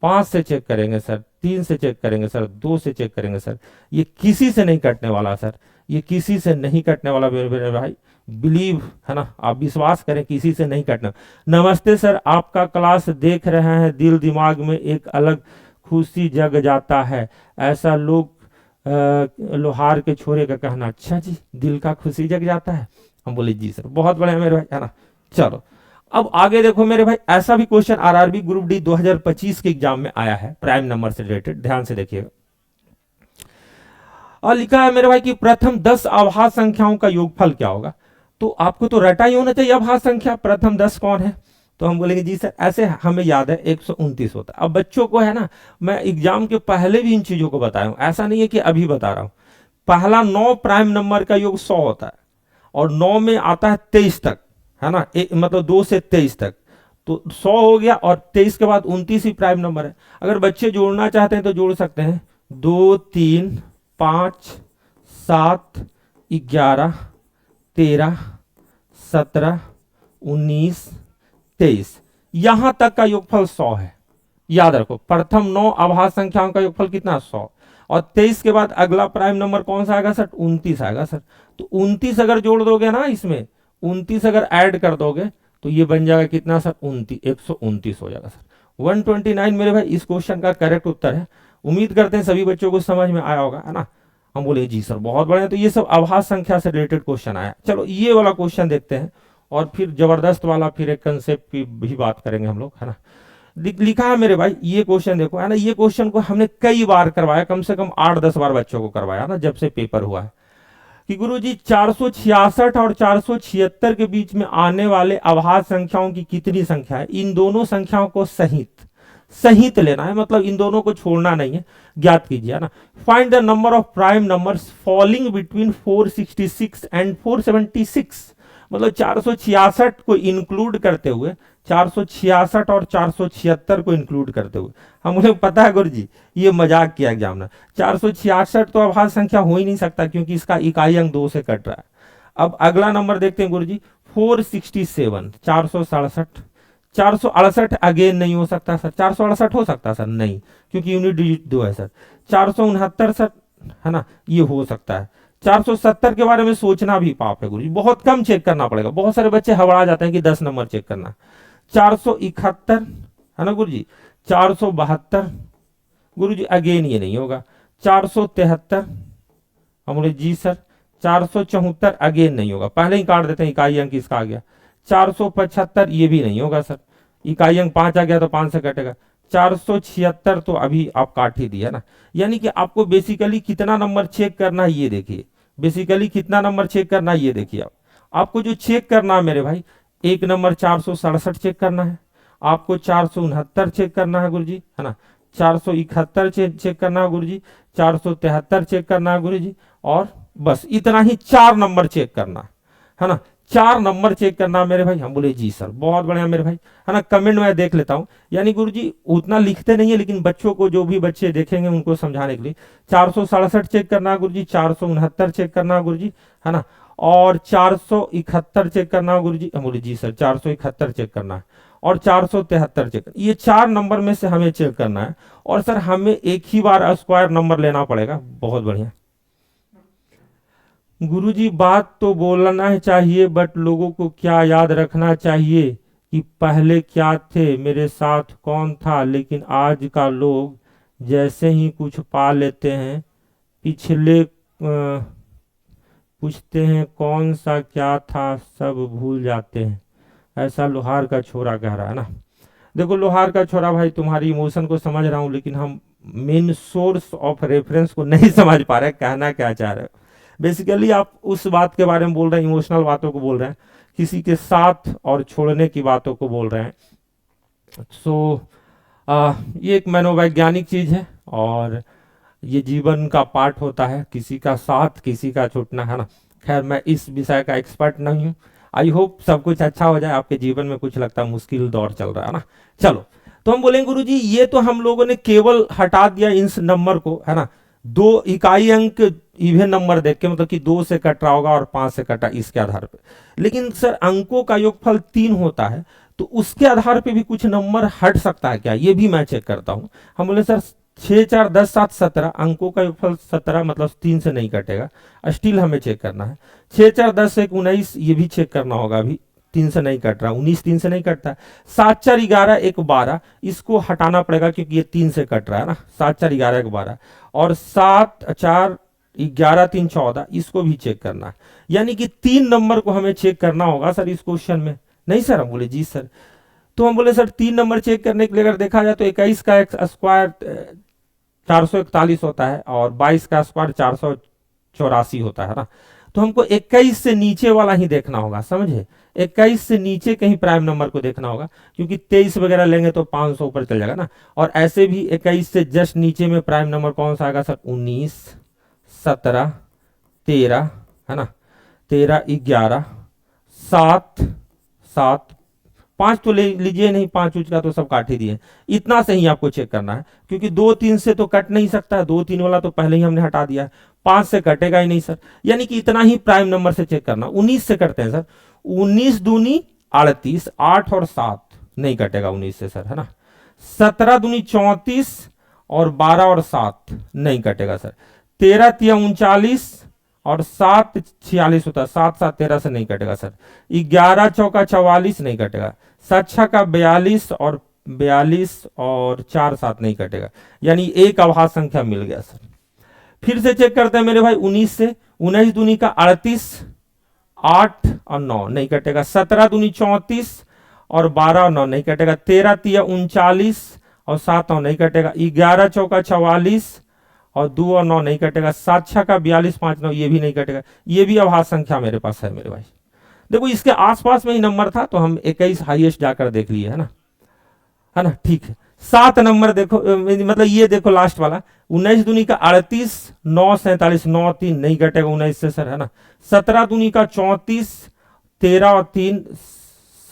5 से चेक करेंगे सर, 3 से चेक करेंगे सर, 2 से चेक करेंगे सर। ये किसी से नहीं कटने वाला सर, ये किसी से नहीं कटने वाला मेरे भाई, बिलीव, है ना, आप विश्वास करें, किसी से नहीं कटना। नमस्ते सर, आपका क्लास देख रहे हैं, दिल दिमाग में एक अलग खुशी जग जाता है, ऐसा लोग लोहार के छोरे का कहना। अच्छा जी, दिल का खुशी जग जाता है? हम बोले जी सर, बहुत बढ़िया मेरे भाई, है ना। चलो अब आगे देखो मेरे भाई, ऐसा भी क्वेश्चन आरआरबी ग्रुप डी 2025 के एग्जाम में आया है, प्राइम नंबर से रिलेटेड, ध्यान से देखिएगा। और लिखा है मेरे भाई कि प्रथम 10 अभाज्य संख्याओं का योगफल क्या होगा। तो आपको तो रटा ही होना चाहिए अभाज्य संख्या, प्रथम 10 कौन है? तो हम बोलेंगे जी सर, ऐसे हमें याद है 129 होता है। अब बच्चों को, है ना, मैं एग्जाम के पहले भी इन चीजों को बताया हूं, ऐसा नहीं है कि अभी बता रहा हूं। पहला 9 प्राइम नंबर का योग 100 होता है, और 9 में आता है 23 तक, है ना, मतलब 2 से 23 तक, तो 100 हो गया, और 23 के बाद 29 ही प्राइम नंबर है। अगर बच्चे जोड़ना चाहते हैं तो जोड़ सकते हैं, 2 3 5 7 11 13 17 19 23, यहां तक का योगफल 100 है। याद रखो, प्रथम 9 अभाज्य संख्याओं का योगफल कितना? 100। और 23 के बाद अगला प्राइम नंबर कौन सा आएगा सर? 29 आएगा सर। तो 29 अगर जोड़ दोगे ना, इसमें 29 अगर ऐड कर दोगे तो ये बन जाएगा कितना सर? 129 हो जाएगा सर। 129 मेरे भाई इस क्वेश्चन का करेक्ट उत्तर है। उम्मीद करते हैं सभी बच्चों को समझ में आया होगा, है ना। हम बोले जी सर बहुत बढ़िया। तो ये सब अभाज्य संख्या से रिलेटेड क्वेश्चन आया। चलो ये वाला क्वेश्चन देखते हैं, और फिर जबरदस्त वाला, फिर एक कंसेप्ट की भी बात करेंगे हम लोग, है ना। लिखा है मेरे भाई, ये क्वेश्चन देखो, है ना। ये क्वेश्चन को हमने कई बार करवाया, कम से कम 8-10 बार बच्चों को करवाया ना, जब से पेपर हुआ है, कि गुरुजी 466 और 476 के बीच में आने वाले अभाज्य संख्याओं की कितनी संख्या है। इन दोनों संख्याओं को सहित लेना है, मतलब इन दोनों को छोड़ना नहीं है, ज्ञात कीजिए, है ना। Find the number of prime numbers falling between 466 and 476, मतलब 466 को इंक्लूड करते हुए, 466 और 476 को इंक्लूड करते हुए। हम लोग पता है गुरुजी, ये मजाक किया एग्जाम में, 466 तो अभाज्य संख्या हो ही नहीं सकता, क्योंकि इसका इकाई अंक 2 से कट रहा है। अब अगला नंबर देखते हैं गुरुजी, 467, 467, 468 अगेन नहीं हो सकता सर। 468 हो सकता सर? नहीं, क्योंकि यूनिट डिजिट 2 है सर। 469 सर, है ना, ये हो सकता है। 470 के बारे में सोचना भी पाप है गुरुजी, बहुत कम चेक करना पड़ेगा। बहुत सारे बच्चे हबड़ा जाते हैं कि 10 नंबर चेक करना। 471, है ना गुरुजी। 472 गुरुजी, अगेन ये नहीं होगा। 473, हम बोले जी सर। 474 अगेन नहीं होगा, पहले ही काट देते हैं, इकाई अंक इसका आ गया। 475 ये भी नहीं होगा सर, इकाई अंक 5 आ गया तो 5 से कटेगा। 476 तो अभी आप काट ही दिया ना। यानी कि आपको बेसिकली कितना नंबर चेक करना है ये देखिए, बेसिकली कितना नंबर चेक करना है ये देखिए आप। आपको जो चेक करना है मेरे भाई, एक नंबर 467 चेक करना है, आपको 469 चेक करना है गुरुजी, है ना, 471 चेक करना है गुरुजी, 473 चेक करना है गुरुजी, और बस इतना ही 4 नंबर चेक करना है ना, 4 नंबर चेक करना मेरे भाई। हम बोले जी सर, बहुत बढ़िया मेरे भाई, है ना। कमेंट में देख लेता हूँ, यानी गुरुजी उतना लिखते नहीं है, लेकिन बच्चों को, जो भी बच्चे देखेंगे उनको समझाने के लिए 467 चेक करना है गुरुजी, 469 चेक करना है गुरुजी, है ना, और 471 चेक करना है गुरुजी। हम बोले जी सर, 471 चेक करना है, और 473 चेक, ये 4 नंबर में से हमें चेक करना है। और सर हमें एक ही बार स्क्वायर नंबर लेना पड़ेगा। बहुत बढ़िया गुरुजी, बात तो बोलना ही चाहिए, बट लोगों को क्या याद रखना चाहिए कि पहले क्या थे, मेरे साथ कौन था। लेकिन आज का लोग जैसे ही कुछ पा लेते हैं, पिछले पूछते हैं कौन सा क्या था, सब भूल जाते हैं। ऐसा लोहार का छोरा कह रहा है ना। देखो लोहार का छोरा भाई, तुम्हारी इमोशन को समझ रहा हूं, लेकिन हम मेन सोर्स ऑफ रेफरेंस को नहीं समझ पा रहे, कहना क्या चाह रहे हो। बेसिकली आप उस बात के बारे में बोल रहे हैं, इमोशनल बातों को बोल रहे हैं, किसी के साथ और छोड़ने की बातों को बोल रहे हैं। सो ये एक मनोवैज्ञानिक चीज है, और ये जीवन का पार्ट होता है, किसी का साथ किसी का छूटना, है ना। खैर मैं इस विषय का एक्सपर्ट नहीं हूँ। आई होप सब कुछ अच्छा हो जाए आपके जीवन में। कुछ लगता है मुश्किल दौर चल रहा है ना। चलो, तो हम बोलेंगे गुरुजी ये तो हम लोगों ने केवल हटा दिया इस नंबर को, है ना, 2 इकाई अंक इवन नंबर देख के, मतलब कि 2 से कट रहा होगा और 5 से कटा, इसके आधार पे। लेकिन सर अंकों का योगफल 3 होता है, तो उसके आधार पे भी कुछ नंबर हट सकता है क्या, ये भी मैं चेक करता हूं। हम बोले सर 6 4 10 7 17, अंकों का योगफल 17, मतलब 3 से नहीं कटेगा, स्टिल हमें चेक करना है। 6 4 10 1 19, ये भी चेक करना होगा, अभी 3 से नहीं कट रहा, 19 3 से नहीं कटता है। 7 4 11 1 12, इसको हटाना पड़ेगा क्योंकि ये 3 से कट रहा है ना। 7 4 11 1 12, और 7 4 11 3 14, इसको भी चेक करना है। यानी कि 3 नंबर को हमें चेक करना होगा सर इस क्वेश्चन में। नहीं सर, हम बोले जी सर। तो हम बोले सर 3 नंबर चेक करने के लिए अगर देखा जाए तो 21 का स्क्वायर 441 होता है, और 22 का स्क्वायर 484 होता है ना। तो हमको 21 से नीचे वाला ही देखना होगा, समझे। 21 से नीचे कहीं प्राइम नंबर को देखना होगा, क्योंकि 23 वगैरह लेंगे तो 500 ऊपर चल जाएगा ना। और ऐसे भी 21 से जस्ट नीचे में प्राइम नंबर कौन सा आएगा सर, 19 17 13, है ना, 13 11 7 7, 5 तो ले लीजिए, नहीं 5 उच का तो सब काट ही दिए। इतना से ही आपको चेक करना है, क्योंकि 2 3 से तो कट नहीं सकता है, 2 3 वाला तो पहले ही हमने हटा दिया है, 5 से कटेगा ही नहीं सर। यानी कि इतना ही प्राइम नंबर से चेक करना। 19 से करते हैं सर, 19 दूनी 38, 8 और 7 नहीं कटेगा 19 से सर, है ना। 17 दूनी 34, और 12 और 7 नहीं कटेगा सर। 13 तिया 39, और 7 46 होता है, 7 7 13 से नहीं कटेगा सर। 11 चौका 44 नहीं कटेगा। 7 6 का 42, और 42 और 4 7 नहीं कटेगा। यानी एक अभाज्य संख्या मिल गया सर। फिर से चेक करते हैं मेरे भाई 19 से, 19 दूनी का 38, 8 और 9 नहीं कटेगा। 17 दूनी 34, और 12 और 9 नहीं कटेगा। 13 तिया 39, और 7 9 नहीं कटेगा। 11 चौका 44, और 2 और 9 नहीं कटेगा। 7 6 का 42 5 9, ये भी नहीं कटेगा। ये भी अभाज्य संख्या मेरे पास है मेरे भाई। देखो इसके आसपास में ही नंबर था, तो हम 21 हाईएस्ट जाकर देख लिए, है ना, ठीक है। 7 नंबर देखो, मतलब ये देखो लास्ट वाला, 19 दूनी का 38, 9 47, 9 3 नहीं कटेगा 19 से सर, है ना। 17 दूनी का 34, 13 और 3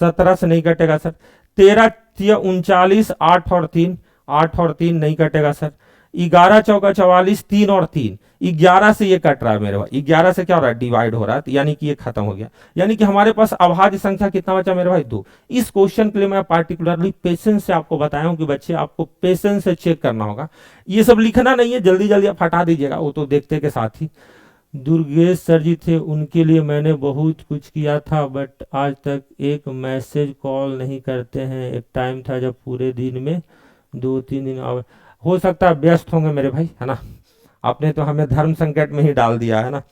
17 से नहीं कटेगा सर। 13 तिया 39, 8 और 3, 8 और 3 नहीं कटेगा सर। 11 चौका 44, 3 और 3, 11 से ये कट रहा है मेरे भाई। 11 से क्या हो रहा है, डिवाइड हो रहा है, यानी कि ये खत्म हो गया। यानी कि हमारे पास अभाज्य संख्या कितना बचा मेरे भाई, 2। इस क्वेश्चन के लिए मैं पार्टिकुलरली पेशेंस से आपको बताया हूं कि बच्चे आपको पेशेंस से चेक करना होगा। ये सब लिखना नहीं है, जल्दी जल्दी आप हटा दीजिएगा, वो तो देखते के साथ ही। दुर्गेश सर जी थे, उनके लिए मैंने बहुत कुछ किया था, बट आज तक एक मैसेज कॉल नहीं करते हैं। एक टाइम था जब पूरे दिन में 2-3 दिन हो सकता है व्यस्त होंगे मेरे भाई, है ना। आपने तो हमें धर्म संकट में ही डाल दिया, है ना।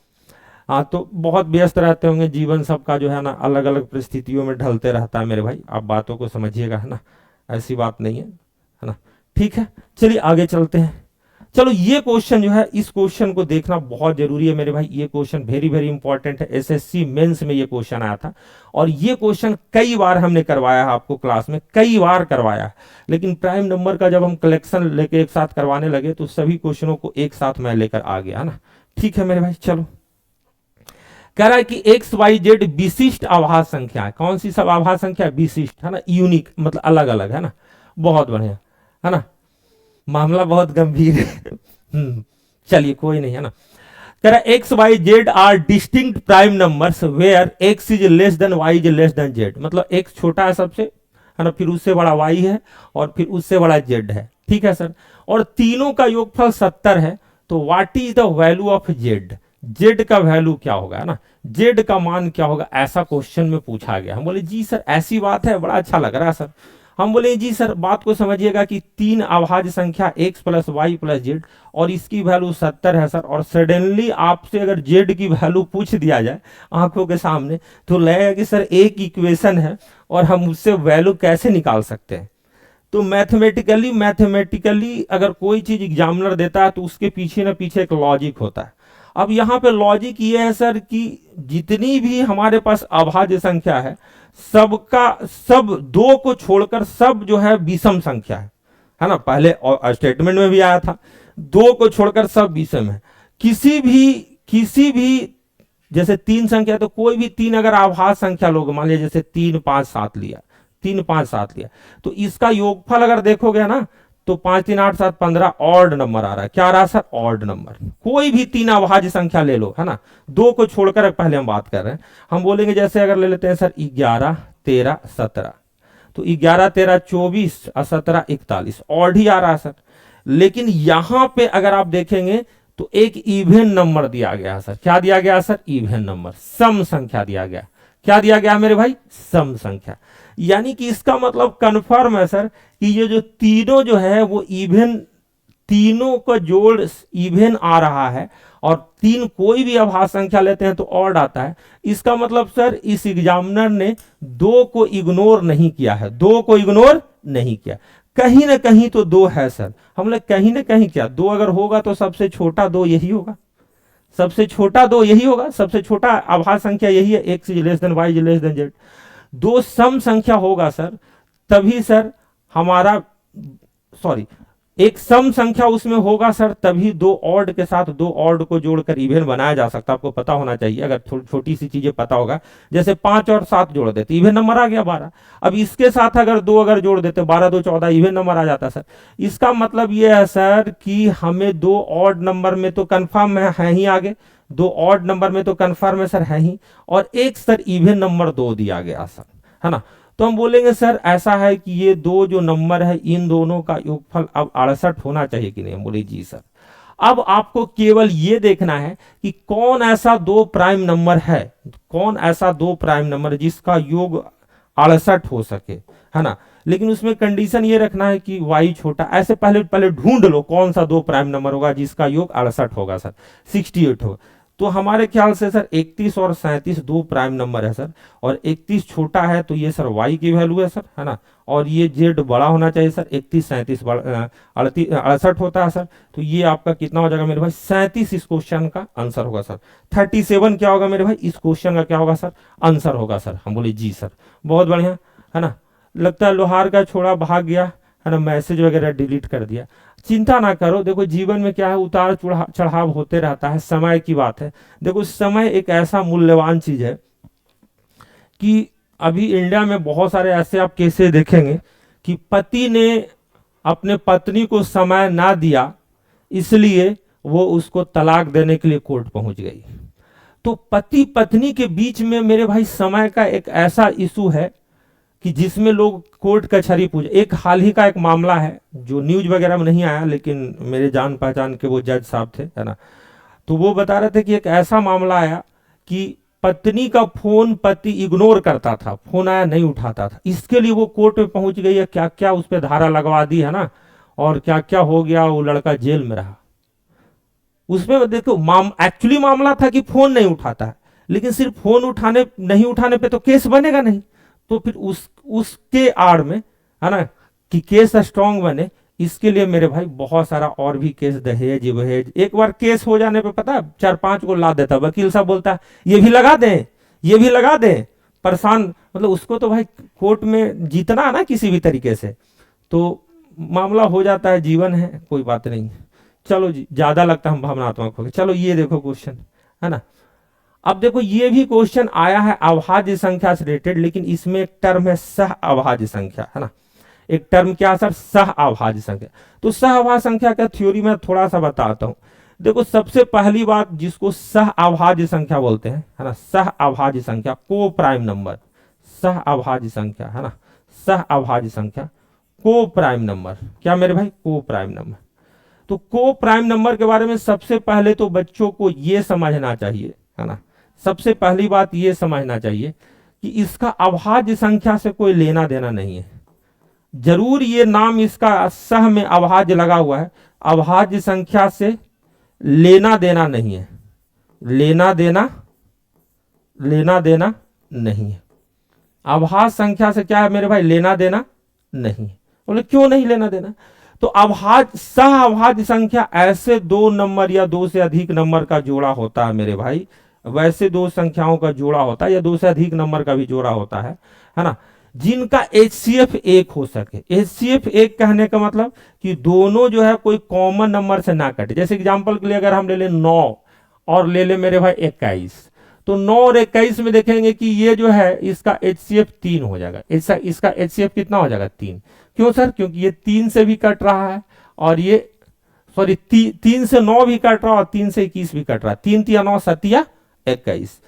हाँ, तो बहुत व्यस्त रहते होंगे, जीवन सबका जो है ना अलग अलग परिस्थितियों में ढलते रहता है मेरे भाई। आप बातों को समझिएगा, है ना, ऐसी बात नहीं है, है ना। ठीक है, चलिए आगे चलते हैं। चलो ये क्वेश्चन जो है, इस क्वेश्चन को देखना बहुत जरूरी है मेरे भाई। ये क्वेश्चन वेरी वेरी इंपॉर्टेंट है, एसएससी मेंस में ये क्वेश्चन आया था और ये क्वेश्चन कई बार हमने करवाया है आपको क्लास में, कई बार करवाया है। लेकिन प्राइम नंबर का जब हम कलेक्शन लेके एक साथ करवाने लगे तो सभी क्वेश्चनों को एक साथ मैं लेकर आ गया ना। ठीक है मेरे भाई, चलो कह रहा है कि एक्स वाई जेड विशिष्ट आभास संख्या है। कौन सी सब आभास संख्या? विशिष्ट, है ना, यूनिक, मतलब अलग अलग, है ना। बहुत बढ़िया, है ना, मामला बहुत गंभीर है। चलिए कोई नहीं, है ना। कह रहा x y z are distinct prime numbers where x is less than y is less than z. मतलब एक्स छोटा है सबसे, है ना, फिर उससे बड़ा वाई है और फिर उससे बड़ा जेड है। ठीक है सर, और तीनों का योगफल 70 है। तो what is the value of Z? Z का वैल्यू क्या होगा, है ना, जेड का मान क्या होगा, ऐसा क्वेश्चन में पूछा गया। हम बोले जी सर ऐसी बात है, बड़ा अच्छा लग रहा है सर। हम बोले जी सर बात को समझिएगा कि तीन अभाज्य संख्या x plus y plus z और इसकी वैल्यू 70 है सर, और सडनली आपसे अगर जेड की वैल्यू पूछ दिया जाए आंखों के सामने तो लगेगा कि सर एक इक्वेशन है और हम उससे वैल्यू कैसे निकाल सकते हैं। तो मैथमेटिकली अगर कोई चीज एग्जामिनर देता है तो उसके पीछे ना पीछे एक लॉजिक होता है। अब यहाँ पे लॉजिक ये है सर कि जितनी भी हमारे पास अभाज्य संख्या है सबका सब दो को छोड़कर सब जो है विषम संख्या है ना। पहले स्टेटमेंट में भी आया था, दो को छोड़कर सब विषम है। किसी भी जैसे तीन संख्या, तो कोई भी तीन अगर आभाज्य संख्या लोग मान लिया, जैसे 3 5 7 लिया, 3 5 7 लिया, तो इसका योगफल अगर देखोगे ना तो 5 3 8 7 15 ऑड नंबर आ रहा है। क्या आ रहा है सर? Odd number. कोई भी तीन अभाज्य संख्या ले लो, है ना, दो को छोड़कर पहले हम बात कर रहे हैं। हम बोलेंगे जैसे अगर ले लेते हैं सर 11 13 17, तो 11 13 24 और 17 41 ऑड ही आ रहा है सर। लेकिन यहां पे अगर आप देखेंगे तो एक इवन नंबर दिया गया सर। क्या दिया गया सर? इवन नंबर, सम संख्या दिया गया। क्या दिया गया मेरे भाई? सम संख्या। यानी कि इसका मतलब कंफर्म है सर कि ये जो तीनों जो है वो इवन, तीनों का जोड़ इवन आ रहा है और तीन कोई भी अभाज्य संख्या लेते हैं तो ऑड आता है। इसका मतलब सर इस एग्जामिनर ने दो को इग्नोर नहीं किया है, दो को इग्नोर नहीं किया। कहीं ना कहीं तो दो है सर, हम लोग कहीं ना कहीं, क्या दो अगर होगा तो सबसे छोटा दो यही होगा, सबसे छोटा दो यही होगा, सबसे छोटा अभाज्य संख्या यही है, x is less than y is less than z. दो सम संख्या होगा सर तभी सर हमारा, सॉरी, एक सम संख्या उसमें होगा सर तभी दो ऑड के साथ दो ऑड को जोड़कर इवन बनाया जा सकता है। आपको पता होना चाहिए, अगर छोटी सी चीजें पता होगा, जैसे 5 और 7 जोड़ देते इवन नंबर आ गया 12। अब इसके साथ अगर दो अगर जोड़ देते 12 2 14 इवन नंबर आ जाता सर। इसका मतलब यह है सर कि हमें दो ऑड नंबर में तो कंफर्म है ही आगे, दो ऑड नंबर में तो कंफर्म है सर है ही, और एक सर इवन नंबर दो दिया गया सर, है ना। तो हम बोलेंगे सर ऐसा है कि ये दो जो नंबर है इन दोनों का योगफल अब 68 होना चाहिए कि नहीं? हम बोले जी सर। अब आपको केवल ये देखना है कि कौन ऐसा दो प्राइम नंबर है, कौन ऐसा दो प्राइम नंबर जिसका योग 68 हो सके, है ना। लेकिन उसमें कंडीशन ये रखना है कि y छोटा, ऐसे पहले ढूंढ लो कौन सा दो प्राइम नंबर होगा जिसका योग 68 होगा सर, 68 होगा। तो हमारे ख्याल से सर 31 और 37 दो प्राइम नंबर है सर, और 31 छोटा है तो ये सर y की वैल्यू है सर, है ना, और ये z बड़ा होना चाहिए सर, 31 37 68 होता है सर। तो ये आपका कितना हो जाएगा मेरे भाई? 37 इस क्वेश्चन का आंसर होगा सर। 37 क्या होगा मेरे भाई? इस क्वेश्चन का क्या होगा सर? आंसर होगा सर। हम बोले जी सर, बहुत बढ़िया, है ना। लगता है लोहार का छोड़ा भाग गया, है ना, मैसेज वगैरह डिलीट कर दिया। चिंता ना करो, देखो जीवन में क्या है, उतार चढ़ाव होते रहता है, समय की बात है। देखो समय एक ऐसा मूल्यवान चीज है कि अभी इंडिया में बहुत सारे ऐसे आप केसेस देखेंगे कि पति ने अपने पत्नी को समय ना दिया इसलिए वो उसको तलाक देने के लिए कोर्ट पहुंच गई। तो पति पत्नी के बीच में मेरे भाई समय का एक ऐसा इशू है कि जिसमें लोग कोर्ट कचहरी पूछे। एक हाल ही का एक मामला है जो न्यूज वगैरह में नहीं आया, लेकिन मेरे जान पहचान के वो जज साहब थे, है ना, तो वो बता रहे थे कि एक ऐसा मामला आया कि पत्नी का फोन पति इग्नोर करता था, फोन आया नहीं उठाता था, इसके लिए वो कोर्ट में पहुंच गई है, क्या क्या उस पर धारा लगवा दी, है ना, और क्या क्या हो गया, वो लड़का जेल में रहा। उसमें देखो एक्चुअली मामला था कि फोन नहीं उठाता है, लेकिन सिर्फ फोन नहीं उठाने पे तो केस बनेगा नहीं, तो फिर उसके आड़ में, है ना, कि केस स्ट्रांग बने, इसके लिए मेरे भाई बहुत सारा और भी केस, दहेज वहेज, एक बार केस हो जाने पे पता है 4-5 को ला देता, वकील साहब बोलता है ये भी लगा दें, ये भी लगा दें, परेशान, मतलब उसको तो भाई कोर्ट में जीतना है ना किसी भी तरीके से, तो मामला हो जाता है, जीवन है, कोई बात नहीं। चलो जी, ज्यादा लगता है हम भावनात्मक हो गए। चलो ये देखो क्वेश्चन, है ना। अब देखो ये भी क्वेश्चन आया है अभाज्य संख्या से रिलेटेड, लेकिन इसमें एक टर्म है सह अभाज्य संख्या, है ना। एक टर्म क्या सर, सह अभाज्य संख्या। तो सह अभाज्य संख्या का थ्योरी में थोड़ा सा बताता हूं। देखो सबसे पहली बात जिसको सह अभाज्य संख्या बोलते हैं, है ना, सह अभाज्य संख्या, को प्राइम नंबर, सह अभाज्य संख्या, है ना, सह अभाज्य संख्या, को प्राइम नंबर, क्या मेरे भाई, को प्राइम नंबर। तो को प्राइम नंबर के बारे में सबसे पहले तो बच्चों को ये समझना चाहिए, है ना, सबसे पहली बात ये समझना चाहिए कि इसका अभाज्य संख्या से कोई लेना देना नहीं है। जरूर ये नाम इसका सह में अभाज्य लगा हुआ है, अभाज्य संख्या से लेना देना नहीं है, लेना देना नहीं है। अभाज्य संख्या से क्या है मेरे भाई, लेना देना नहीं है। बोले क्यों नहीं लेना देना, तो अभाज्य, सह अभाज्य संख्या ऐसे दो नंबर या दो से अधिक नंबर का जोड़ा होता है मेरे भाई, वैसे दो संख्याओं का जोड़ा होता है या दो से अधिक नंबर का भी जोड़ा होता है ना, जिनका HCF 1 हो सके। HCF 1 कहने का मतलब कि दोनों जो है कोई कॉमन नंबर से ना कटे। जैसे एग्जांपल के लिए अगर हम ले लें 9 और ले ले मेरे भाई 21, तो 9 और 21 में देखेंगे कि ये जो है इसका HCF 3 हो जाएगा, इसका HCF कितना हो जाएगा, 3। क्यों सर, क्योंकि ये 3 से भी कट रहा है और ये सॉरी 3 से 9 भी कट रहा है और 3 से 21 भी कट रहा है, 3 तिया 9 7 21।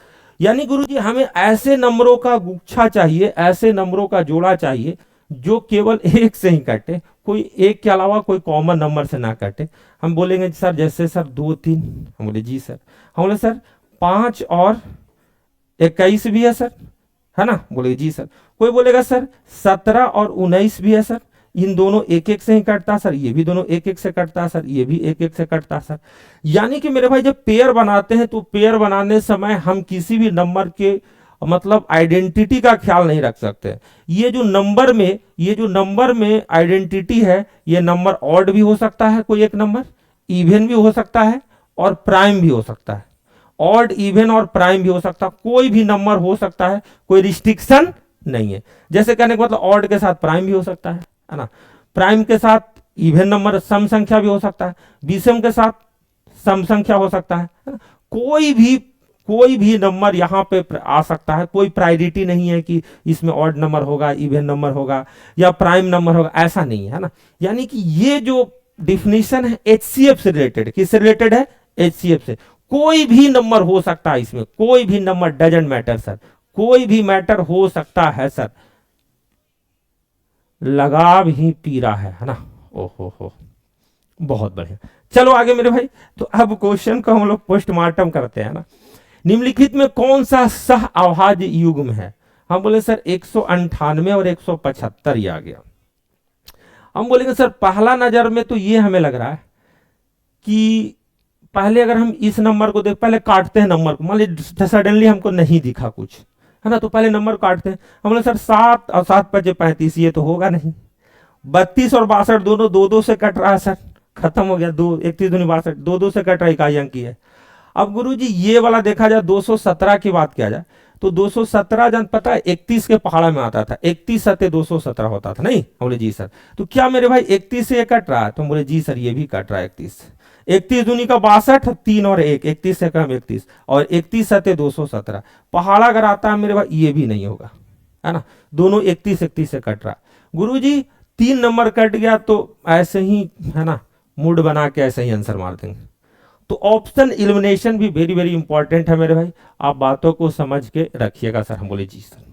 यानी गुरुजी हमें ऐसे नंबरों का गुच्छा चाहिए, ऐसे नंबरों का जोड़ा चाहिए जो केवल एक से ही कटे, कोई एक के अलावा कोई कॉमन नंबर से ना कटे। हम बोलेंगे सर जैसे सर 2 3, हम बोले जी सर, हम बोले सर 5 और 21 भी है सर, है ना, बोले जी सर। कोई बोलेगा सर 17 और 19 भी है सर, इन दोनों एक एक से ही कटता सर, ये भी दोनों एक एक से कटता सर, ये भी एक एक से कटता सर। यानी कि मेरे भाई जब पेयर बनाते हैं तो पेयर बनाने समय हम किसी भी नंबर के मतलब आइडेंटिटी का ख्याल नहीं रख सकते। ये जो नंबर में आइडेंटिटी है, ये नंबर ऑड भी हो सकता है, कोई एक नंबर इवन भी हो सकता है और प्राइम भी हो सकता है, ऑड इवन और प्राइम भी हो सकता है, कोई भी नंबर हो सकता है, कोई रिस्ट्रिक्शन नहीं है। जैसे कहने का मतलब ऑड के साथ प्राइम भी हो सकता है ना, प्राइम के साथ इवन नंबर सम संख्या भी हो सकता है, विषम के साथ सम संख्या हो सकता है ना? कोई भी नंबर यहाँ पे आ सकता है, कोई प्रायोरिटी नहीं है कि इसमें ऑड नंबर होगा, इवन नंबर होगा या प्राइम नंबर होगा, ऐसा नहीं है ना। यानी कि ये जो डिफिनीशन है HCF से रिलेटेड, किससे रिलेटेड है, HCF से। कोई भी नंबर हो सकता है इसमें, कोई भी नंबर, डजंट मैटर सर, कोई भी मैटर हो सकता है सर। लगाव ही पीरा है ना, ओहो हो, बहुत बढ़िया। चलो आगे मेरे भाई, तो अब क्वेश्चन को हम लोग पोस्टमार्टम करते हैं ना। निम्नलिखित में कौन सा सह अभाज्य युग्म है, हम बोले सर 198 और 175 ही आ गया। हम बोलेंगे सर पहला नजर में तो ये हमें लग रहा है कि पहले अगर हम इस नंबर को देख, पहले काटते हैं नंबर को, मान लीजिए सडनली हमको नहीं दिखा कुछ, है ना, तो पहले नंबर काटते हैं। हम बोले सर 7 और 7 5 35, ये तो होगा नहीं। 32 और 62 दोनों 2 से कट रहा है सर, खत्म हो गया, 2 31 दूनी 62, 2 से कट रहा है, इकाई अंक की है। अब गुरुजी ये वाला देखा जाए, 217 की बात किया जाए तो 217 जान पता है 31 के पहाड़ा में आता था, 31 सत्य 217 होता था, नहीं, हम बोले जी सर। तो क्या मेरे भाई 31 से ये कट रहा है, तो हम बोले जी सर ये भी कट रहा है 31 दूनी का 62, 3 और 1, 31 से कम 31, और 31 सत्य 217, पहाड़ा अगर आता है मेरे भाई ये भी नहीं होगा, है ना, दोनों 31 से कट रहा है। गुरुजी 3 नंबर कट गया तो ऐसे ही, है ना, मूड बना के ऐसे ही आंसर मार देंगे। तो ऑप्शन इलिमिनेशन भी वेरी वेरी इंपॉर्टेंट है मेरे भाई, आप बातों को समझ के रखिएगा सर, हम बोले जी सर।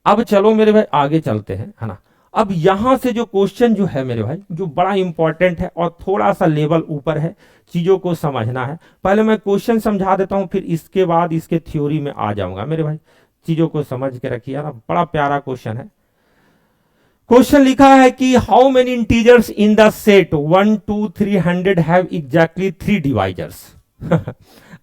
अब चलो मेरे भाई आगे चलते हैं, है ना। अब यहां से जो क्वेश्चन जो है मेरे भाई, जो बड़ा इंपॉर्टेंट है और थोड़ा सा लेवल ऊपर है, चीजों को समझना है। पहले मैं क्वेश्चन समझा देता हूं, फिर इसके बाद इसके थ्योरी में आ जाऊंगा मेरे भाई, चीजों को समझ के रखिए ना, बड़ा प्यारा क्वेश्चन है। क्वेश्चन लिखा है कि how many integers in the set 1 2 300 have exactly 3 divisors.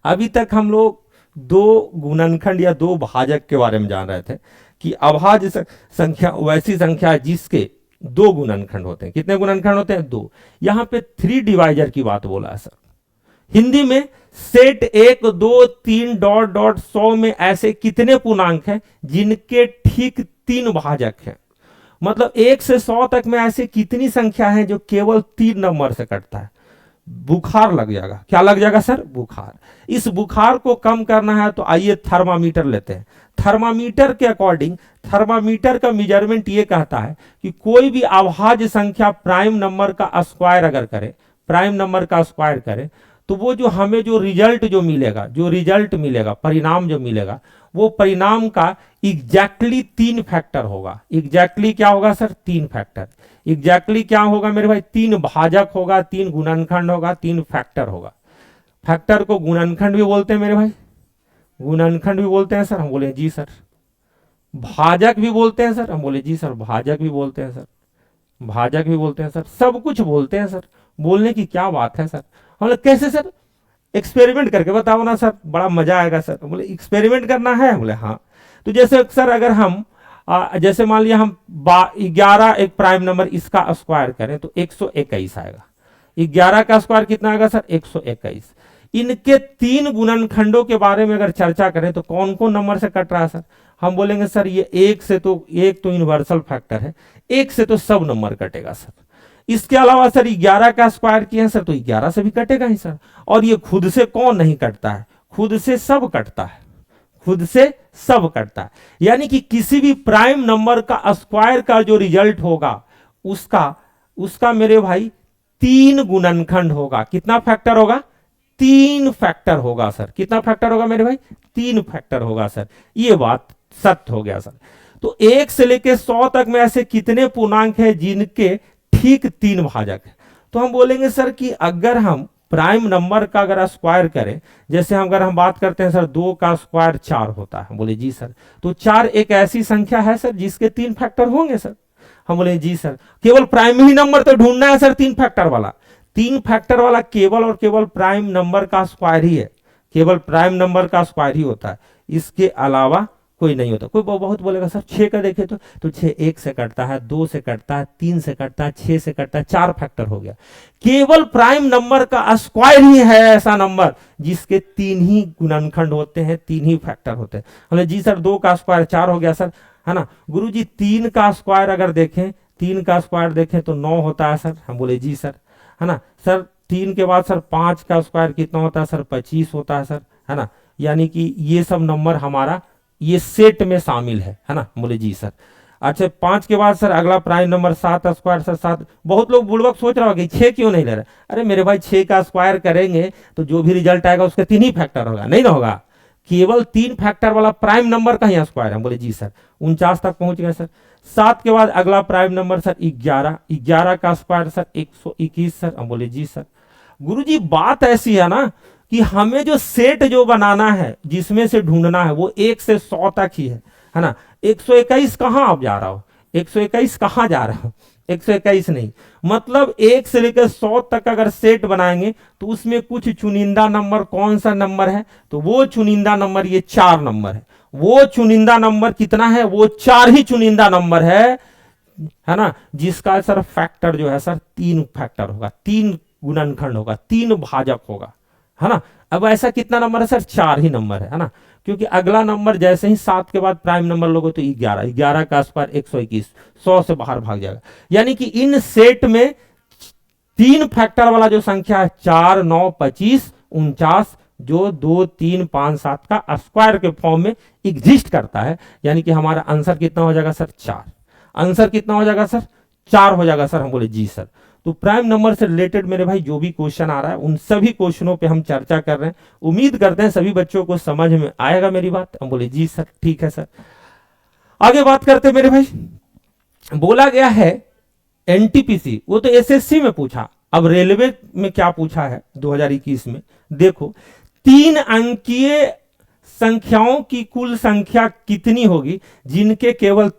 अभी तक हम लोग 2 गुणनखंड या 2 भाजक के बारे में जान रहे थे कि अभाज्य संख्या वैसी संख्या है जिसके दो गुणनखंड होते हैं। कितने गुणनखंड होते हैं? दो। यहां पे थ्री डिवाइजर की बात बोला है सर। हिंदी में सेट 1 2 3 डॉट डॉट 100 में ऐसे कितने पूर्णांक हैं जिनके ठीक 3 भाजक हैं? मतलब 1 से 100 तक में ऐसे कितनी संख्या है जो केवल 3 नंबर से कटता है? बुखार लग जाएगा। क्या लग जाएगा सर? बुखार। इस बुखार को कम करना है तो आइए थर्मामीटर लेते हैं। थर्मामीटर के अकॉर्डिंग, थर्मामीटर का मेजरमेंट ये कहता है कि कोई भी अभाज्य संख्या प्राइम नंबर का स्क्वायर अगर करे, प्राइम नंबर का स्क्वायर करे, तो वो जो हमें जो रिजल्ट जो मिलेगा, जो रिजल्ट मिलेगा, परिणाम जो मिलेगा, वो परिणाम का एग्जैक्टली 3 फैक्टर होगा। एग्जैक्टली क्या होगा सर? 3 फैक्टर। एग्जैक्टली क्या होगा मेरे भाई? 3 भाजक होगा, 3 गुणनखंड होगा, 3 फैक्टर होगा। फैक्टर को गुणनखंड भी बोलते हैं मेरे भाई, गुणनखंड भी बोलते हैं सर। हम बोले जी सर। भाजक भी बोलते हैं सर। हम बोले जी सर। भाजक भी बोलते हैं सर, भाजक भी बोलते हैं सर, सब कुछ बोलते हैं सर। बोलने की क्या बात है सर? हम बोले कैसे सर? एक्सपेरिमेंट करके बताओ ना सर, बड़ा मजा आएगा सर। बोले एक्सपेरिमेंट करना है? बोले हाँ। तो जैसे सर अगर हम जैसे मान लिया हम 11 एक प्राइम नंबर, इसका स्क्वायर करें तो 121 आएगा। 11 का स्क्वायर कितना आएगा सर? 121। इनके 3 गुणनखंडों के बारे में अगर चर्चा करें तो कौन कौन नंबर से कट रहा है सर? हम बोलेंगे सर ये 1 से तो, एक तो यूनिवर्सल फैक्टर है, 1 से तो सब नंबर कटेगा सर। इसके अलावा सर 11 का स्क्वायर किया है सर तो 11 से भी कटेगा ही सर। और ये खुद से कौन नहीं कटता है? खुद से सब कटता है, खुद से सब कटता है। यानी कि किसी भी प्राइम नंबर का स्क्वायर का जो रिजल्ट होगा उसका मेरे भाई 3 गुणनखंड होगा। कितना फैक्टर होगा? 3 फैक्टर होगा सर। कितना फैक्टर होगा मेरे भाई? 3 फैक्टर होगा सर। ये बात सत्य हो गया सर। तो 1 से लेके 100 तक में ऐसे कितने पूर्णांक हैं जिनके ठीक 3 भाजक है? तो हम बोलेंगे सर कि अगर हम प्राइम नंबर का अगर स्क्वायर करें, जैसे अगर हम बात करते हैं सर 2 का स्क्वायर 4 होता है। बोले जी सर। तो 4 एक ऐसी संख्या है सर जिसके 3 फैक्टर होंगे सर। हम बोले जी सर। केवल प्राइम ही नंबर तो ढूंढना है सर 3 फैक्टर वाला। 3 फैक्टर वाला केवल और केवल प्राइम नंबर का स्क्वायर ही है, केवल प्राइम नंबर का स्क्वायर ही होता है, इसके अलावा कोई नहीं होता। कोई बहुत बोलेगा सर 6 का देखे तो 6 1 से कटता है, 2 से कटता है, 3 से कटता है, 6 से कटता है, 4 फैक्टर हो गया। केवल प्राइम नंबर का स्क्वायर ही है ऐसा नंबर जिसके 3 ही गुणनखंड होते हैं, 3 ही फैक्टर होते हैं। बोले जी सर 2 का स्क्वायर 4 हो गया सर, है ना। गुरुजी 3 का स्क्वायर अगर देखें, 3 का स्क्वायर देखें तो 9 होता है सर। हम बोले जी सर, है ना सर। 3 के बाद सर 5 का स्क्वायर कितना होता है सर? 25 होता है सर, है ना। यानी कि ये सब नंबर हमारा ये सेट में शामिल है ना। बोले जी सर। अच्छा 5 के बाद सर अगला प्राइम नंबर 7 स्क्वायर सर 7। बहुत लोग बुड़बक सोच रहा होगा 6 क्यों नहीं ले रहे? अरे मेरे भाई 6 का स्क्वायर करेंगे तो जो भी रिजल्ट आएगा उसके 3 ही फैक्टर होगा, नहीं ना होगा। केवल 3 फैक्टर वाला प्राइम नंबर का ही स्क्वायर है। बोले जी सर। 49 तक पहुंच गए सर। 7 के बाद अगला प्राइम नंबर सर 11, 11 का स्क्वायर सर 121 सर। हम बोले जी सर। गुरुजी बात ऐसी है ना कि हमें जो सेट जो बनाना है, जिसमें से ढूंढना है, वो 1 से 100 तक ही है ना। 121 कहां आप जा रहा हो? 121 कहां जा रहा हो? 121 नहीं, मतलब 1 से लेकर 100 तक अगर सेट बनाएंगे तो उसमें कुछ चुनिंदा नंबर कौन सा नंबर है? तो वो चुनिंदा नंबर ये 4 नंबर है। वो चुनिंदा नंबर कितना है? वो 4 ही चुनिंदा नंबर है ना, जिसका सर फैक्टर जो है सर 3 फैक्टर होगा, 3 गुणनखंड होगा, 3 भाजक होगा, है ना। अब ऐसा कितना नंबर है सर? 4 ही नंबर है ना। क्योंकि अगला नंबर जैसे ही 7 के बाद प्राइम नंबर लोगे तो 11, 11 का स्क्वायर 121, 100 से बाहर भाग जाएगा। यानी कि इन सेट में 3 फैक्टर वाला जो संख्या है 4 9 25 49 जो 2 3 5 7 का स्क्वायर के फॉर्म में एग्जिस्ट करता है। यानी कि हमारा आंसर कितना हो जाएगा सर? 4। आंसर कितना हो जाएगा सर? 4 हो जाएगा सर। हम बोले जी सर। तो प्राइम नंबर से रिलेटेड मेरे भाई जो भी क्वेश्चन आ रहा है उन सभी क्वेश्चनों पे हम चर्चा कर रहे हैं। उम्मीद करते हैं सभी बच्चों को समझ में आएगा मेरी बात। हम बोले जी सर, ठीक है सर। आगे बात करते हैं मेरे भाई। बोला गया है एनटीपीसी, वो तो एसएससी में पूछा, अब रेलवे में क्या पूछा है 2021 में। देखो 3 अंकीय संख्याओं की कुल संख्या कितनी होगी जिनके केवल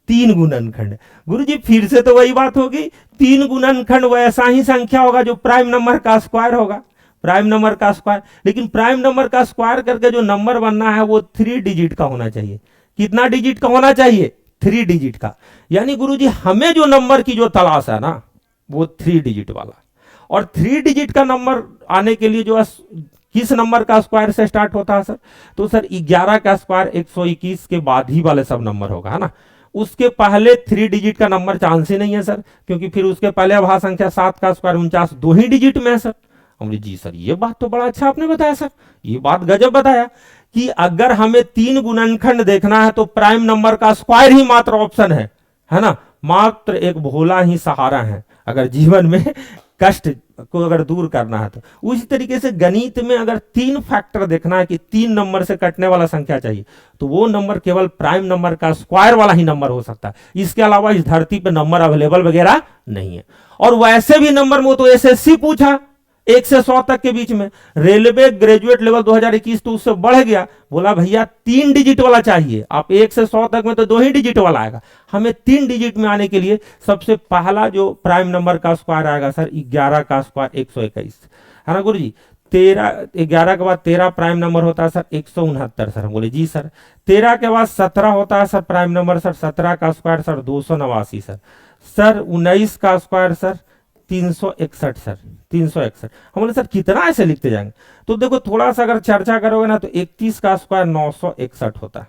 3 गुणनखंड? गुरुजी फिर से तो वही बात होगी, 3 गुणनखंड वैसा ही संख्या होगा जो प्राइम नंबर का स्क्वायर होगा, प्राइम नंबर का स्क्वायर। लेकिन प्राइम नंबर का स्क्वायर करके जो नंबर बनना है वो 3 डिजिट का होना चाहिए। कितना डिजिट का होना चाहिए? 3 डिजिट का। यानी गुरुजी हमें जो नंबर की जो तलाश है ना वो 3 डिजिट वाला, और 3 डिजिट का नंबर आने के लिए जो किस नंबर का स्क्वायर से स्टार्ट होता है सर? तो सर 11 का स्क्वायर 121 के बाद ही वाले सब नंबर होगा, है ना। उसके पहले 3 डिजिट का नंबर चांस ही नहीं है सर, क्योंकि फिर उसके पहले अभाज्य संख्या 7 का स्क्वायर 49 2 ही डिजिट में है सर। हमने जी सर ये बात तो बड़ा अच्छा आपने बताया सर, ये बात गजब बताया कि अगर हमें 3 गुणनखंड देखना है तो प्राइम नंबर का स्क्वायर ही मात्र ऑप्शन है ना। मात्र एक भोला ही सहारा है अगर जीवन में कष्ट को अगर दूर करना है तो। उसी तरीके से गणित में अगर 3 फैक्टर देखना है कि 3 नंबर से कटने वाला संख्या चाहिए, तो वो नंबर केवल प्राइम नंबर का स्क्वायर वाला ही नंबर हो सकता है। इसके अलावा इस धरती पे नंबर अवेलेबल वगैरह नहीं है। और वैसे भी नंबर में तो एसएससी पूछा 1 से 100 तक के बीच में, रेलवे ग्रेजुएट लेवल 2021 तो उससे बढ़ गया, बोला भैया 3 डिजिट वाला चाहिए। आप 1 से 100 तक में तो 2 ही डिजिट वाला आएगा, हमें 3 डिजिट में आने के लिए सबसे पहला जो प्राइम नंबर का स्क्वायर आएगा सर 11 का स्क्वायर 121, है ना गुरु जी। 11 के बाद 13 प्राइम नंबर होता है सर 169 सर। हम बोले जी सर। 13 के बाद 17 होता है सर प्राइम नंबर सर, 17 का स्क्वायर सर 289 सर 19 का स्क्वायर सर 361 सर 361। हम बोले सर कितना ऐसे लिखते जाएंगे? तो देखो थोड़ा सा अगर चर्चा करोगे ना तो 31 का स्क्वायर 961 होता है।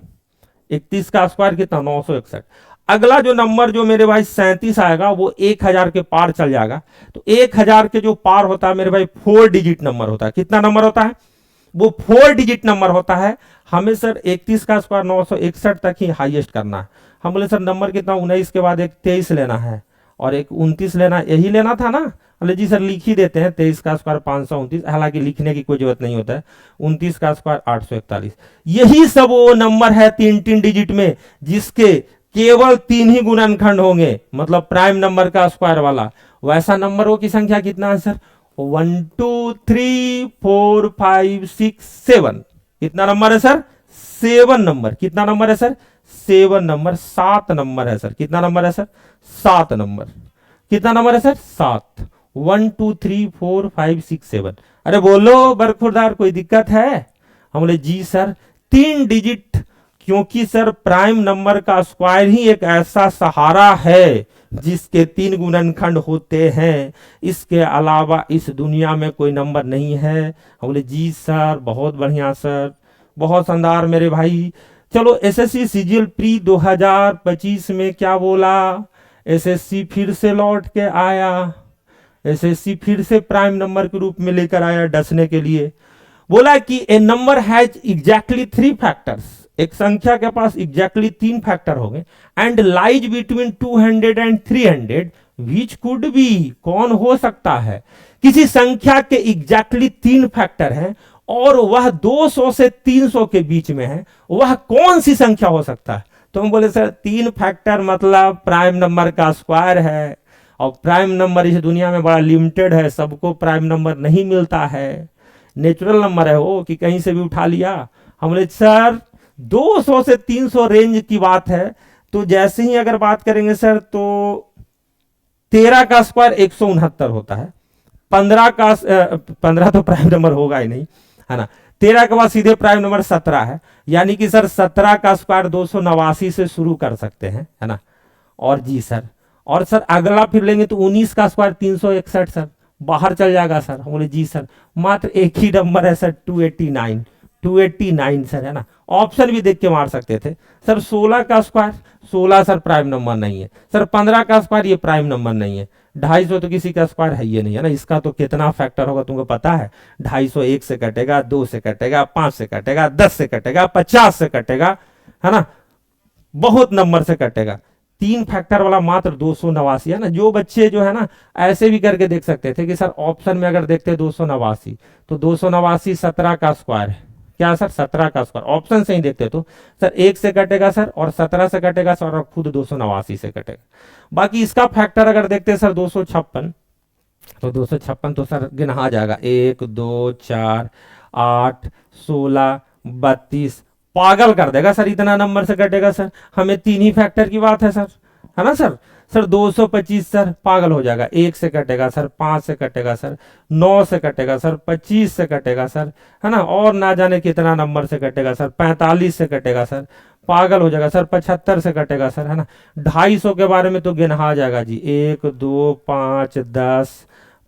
31 का स्क्वायर कितना? 961। अगला जो नंबर जो मेरे भाई 37 आएगा वो 1000 के पार चल जाएगा। तो 1000 के जो पार होता है मेरे भाई 4 डिजिट नंबर होता है। कितना नंबर होता है? वो 4 डिजिट नंबर होता है। हमें सर 31 का स्क्वायर 961 तक ही हाईएस्ट करना है। हम बोले सर नंबर कितना? 19 के बाद एक 23 लेना है और एक 29 लेना, यही लेना था ना? बोले जी सर लिख ही देते हैं। 23 का स्क्वायर 529, हालांकि लिखने की कोई जरूरत नहीं होता है। 29 का स्क्वायर 841। यही सब वो नंबर है 3 डिजिट में जिसके केवल 3 ही गुणनखंड होंगे, मतलब प्राइम नंबर का स्क्वायर वाला। वैसा नंबरों की संख्या कितना है सर? 1 2 3 4 5 6 7। कितना नंबर है सर? 7 नंबर। कितना नंबर है सर? 7 नंबर। 7 नंबर है सर। कितना नंबर है सर? 7 नंबर। कितना नंबर है सर? 7। 1 2 3 4 5 6 7। अरे बोलो बरखुरदार कोई दिक्कत है? हम बोले जी सर 3 डिजिट, क्योंकि सर प्राइम नंबर का स्क्वायर ही एक ऐसा सहारा है जिसके 3 गुणनखंड होते हैं। इसके अलावा इस दुनिया में कोई नंबर नहीं है। हम बोले जी सर बहुत बढ़िया सर, बहुत शानदार मेरे भाई। चलो एसएससी सीजीएल प्री 2025 में क्या बोला? एसएससी फिर से लौट के आया, एसएससी फिर से प्राइम नंबर के रूप में लेकर आया डसने के लिए। बोला कि ए नंबर हैज एग्जैक्टली 3 फैक्टर्स। एक संख्या के पास एग्जैक्टली 3 फैक्टर होंगे and lies between 200 and 300 which could be. कौन हो सकता है? किसी संख्या के एग्जैक्टली 3 फैक्टर हैं और वह 200 से 300 के बीच में है, वह कौन सी संख्या हो सकता है? तो हम बोले सर 3 फैक्टर मतलब प्राइम नंबर का स्क्वायर है, और प्राइम नंबर इस दुनिया में बड़ा लिमिटेड है, सबको प्राइम नंबर नहीं मिलता है, नेचुरल नंबर है वो कि कहीं से भी उठा लिया। हम बोले सर 200 से 300 रेंज की बात है, तो जैसे ही अगर बात करेंगे सर तो 13 का स्क्वायर 169 होता है। 15 तो प्राइम नंबर होगा ही नहीं, है ना। 13 के बाद सीधे प्राइम नंबर 17 है, यानी कि सर 17 का स्क्वायर 289 से शुरू कर सकते हैं, है ना। और जी सर, और सर अगला फिर लेंगे तो 19 का स्क्वायर 361 सर, बाहर चल जाएगा सर। हम बोले जी सर मात्र एक ही नंबर है सर 289 सर, है ना। ऑप्शन भी देख के मार सकते थे सर। 16 का स्क्वायर 16 सर प्राइम नंबर नहीं है सर। 15 का स्क्वायर ये प्राइम नंबर नहीं है। 250 तो किसी का स्क्वायर है ये नहीं, है ना। इसका तो कितना फैक्टर होगा तुमको पता है? 250 1 से कटेगा, 2 से कटेगा, 5 से कटेगा, 10 से कटेगा, 50 से कटेगा, है ना, बहुत नंबर से कटेगा। 3 फैक्टर वाला मात्र 289, है ना। जो बच्चे जो है ना ऐसे भी करके देख सकते थे कि सर ऑप्शन में अगर देखते 289 तो 289 17 का स्क्वायर है। क्या सर? 17 का स्क्वायर। ऑप्शन से ही देखते तो सर 1 से कटेगा सर, और 17 से कटेगा सर, और खुद 289 से कटेगा। बाकी इसका फैक्टर अगर देखते सर 256, तो 256 तो सर गिना जाएगा 1 2 4 8 16 32, पागल कर देगा सर, इतना नंबर से कटेगा सर। हमें 3 ही फैक्टर की बात है सर, है ना सर। सर 225 सर पागल हो जाएगा, 1 से कटेगा सर, 5 से कटेगा सर, 9 से कटेगा सर, 25 से कटेगा सर, है ना, और ना जाने कितना नंबर से कटेगा सर, 45 से कटेगा सर, पागल हो जाएगा सर, 75 से कटेगा सर, है ना। 250 के बारे में तो गिनहा जाएगा जी, 1 2 5 10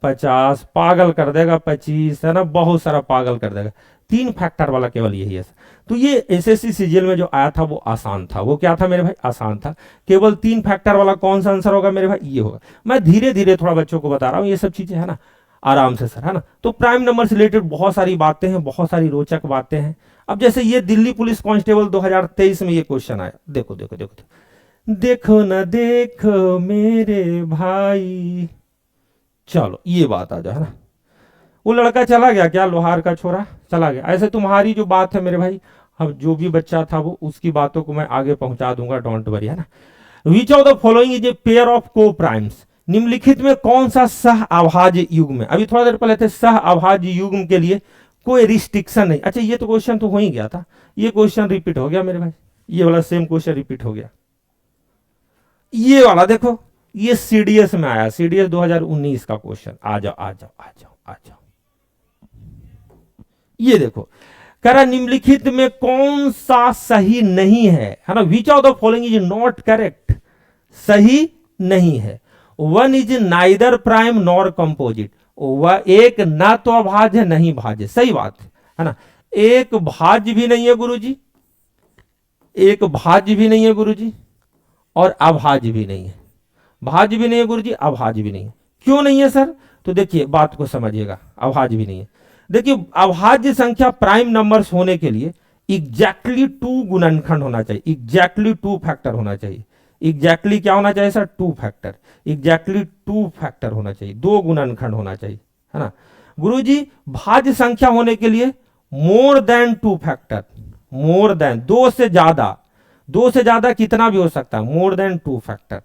50, पागल कर देगा 25, है ना, बहुत सारा पागल कर देगा। 3 फैक्टर वाला केवल यही है। तो ये एसएससी सीजीएल में जो आया था वो आसान था। वो क्या था मेरे भाई? आसान था। केवल 3 फैक्टर वाला कौन सा आंसर होगा मेरे भाई? ये होगा। मैं धीरे धीरे थोड़ा बच्चों को बता रहा हूँ ये सब चीजें, है ना, आराम से सर, है ना। तो प्राइम नंबर से रिलेटेड बहुत सारी बातें हैं, बहुत सारी रोचक बातें हैं। अब जैसे ये दिल्ली पुलिस कांस्टेबल 2023 में ये क्वेश्चन आया, देखो देखो देखो देखो ना देखो मेरे भाई, चलो ये बात आ जाए, है ना। वो लड़का चला गया क्या, लोहार का छोरा चला गया। ऐसे तुम्हारी जो बात है मेरे भाई, अब जो भी बच्चा था वो उसकी बातों को मैं आगे पहुंचा दूंगा, डोंट वरी, है ना। विच of the following is a pair of को प्राइम्स, निम्नलिखित में कौन सा सह अभाज्य युग्म है। अभी थोड़ा देर पहले थे सह अभाज्य युग्म के लिए कोई रिस्ट्रिक्शन नहीं। अच्छा ये तो क्वेश्चन तो हो ही गया था, ये क्वेश्चन रिपीट हो गया मेरे भाई, ये वाला सेम क्वेश्चन रिपीट हो गया। ये वाला देखो, ये सीडीएस में आया, सीडीएस 2019 का क्वेश्चन। आ जाओ आ जाओ आ जाओ आ जाओ, ये देखो कह रहा निम्नलिखित में कौन सा सही नहीं है ना। विच of the following is not correct, सही नहीं है। One is neither prime nor composite, वह एक ना तो अभाज्य नहीं भाज्य, सही बात है ना। एक भाज्य भी नहीं है गुरुजी, एक भाज्य भी नहीं है गुरुजी, और अभाज्य भी नहीं है। भाज्य भी नहीं है गुरुजी, अभाज्य भी नहीं है। क्यों नहीं है सर? तो देखिए बात को समझिएगा, अभाज्य भी नहीं है। देखिए अभाज्य संख्या प्राइम नंबर्स होने के लिए एग्जैक्टली 2 गुणनखंड होना चाहिए, एग्जैक्टली 2 फैक्टर होना चाहिए। एग्जैक्टली क्या होना चाहिए सर? 2 फैक्टर, एग्जैक्टली 2 फैक्टर होना चाहिए, 2 गुणनखंड होना चाहिए, है ना। गुरुजी भाज्य संख्या होने के लिए more than 2 factor, more than 2 से ज्यादा, 2 से ज्यादा कितना भी हो सकता है, मोर देन 2 फैक्टर।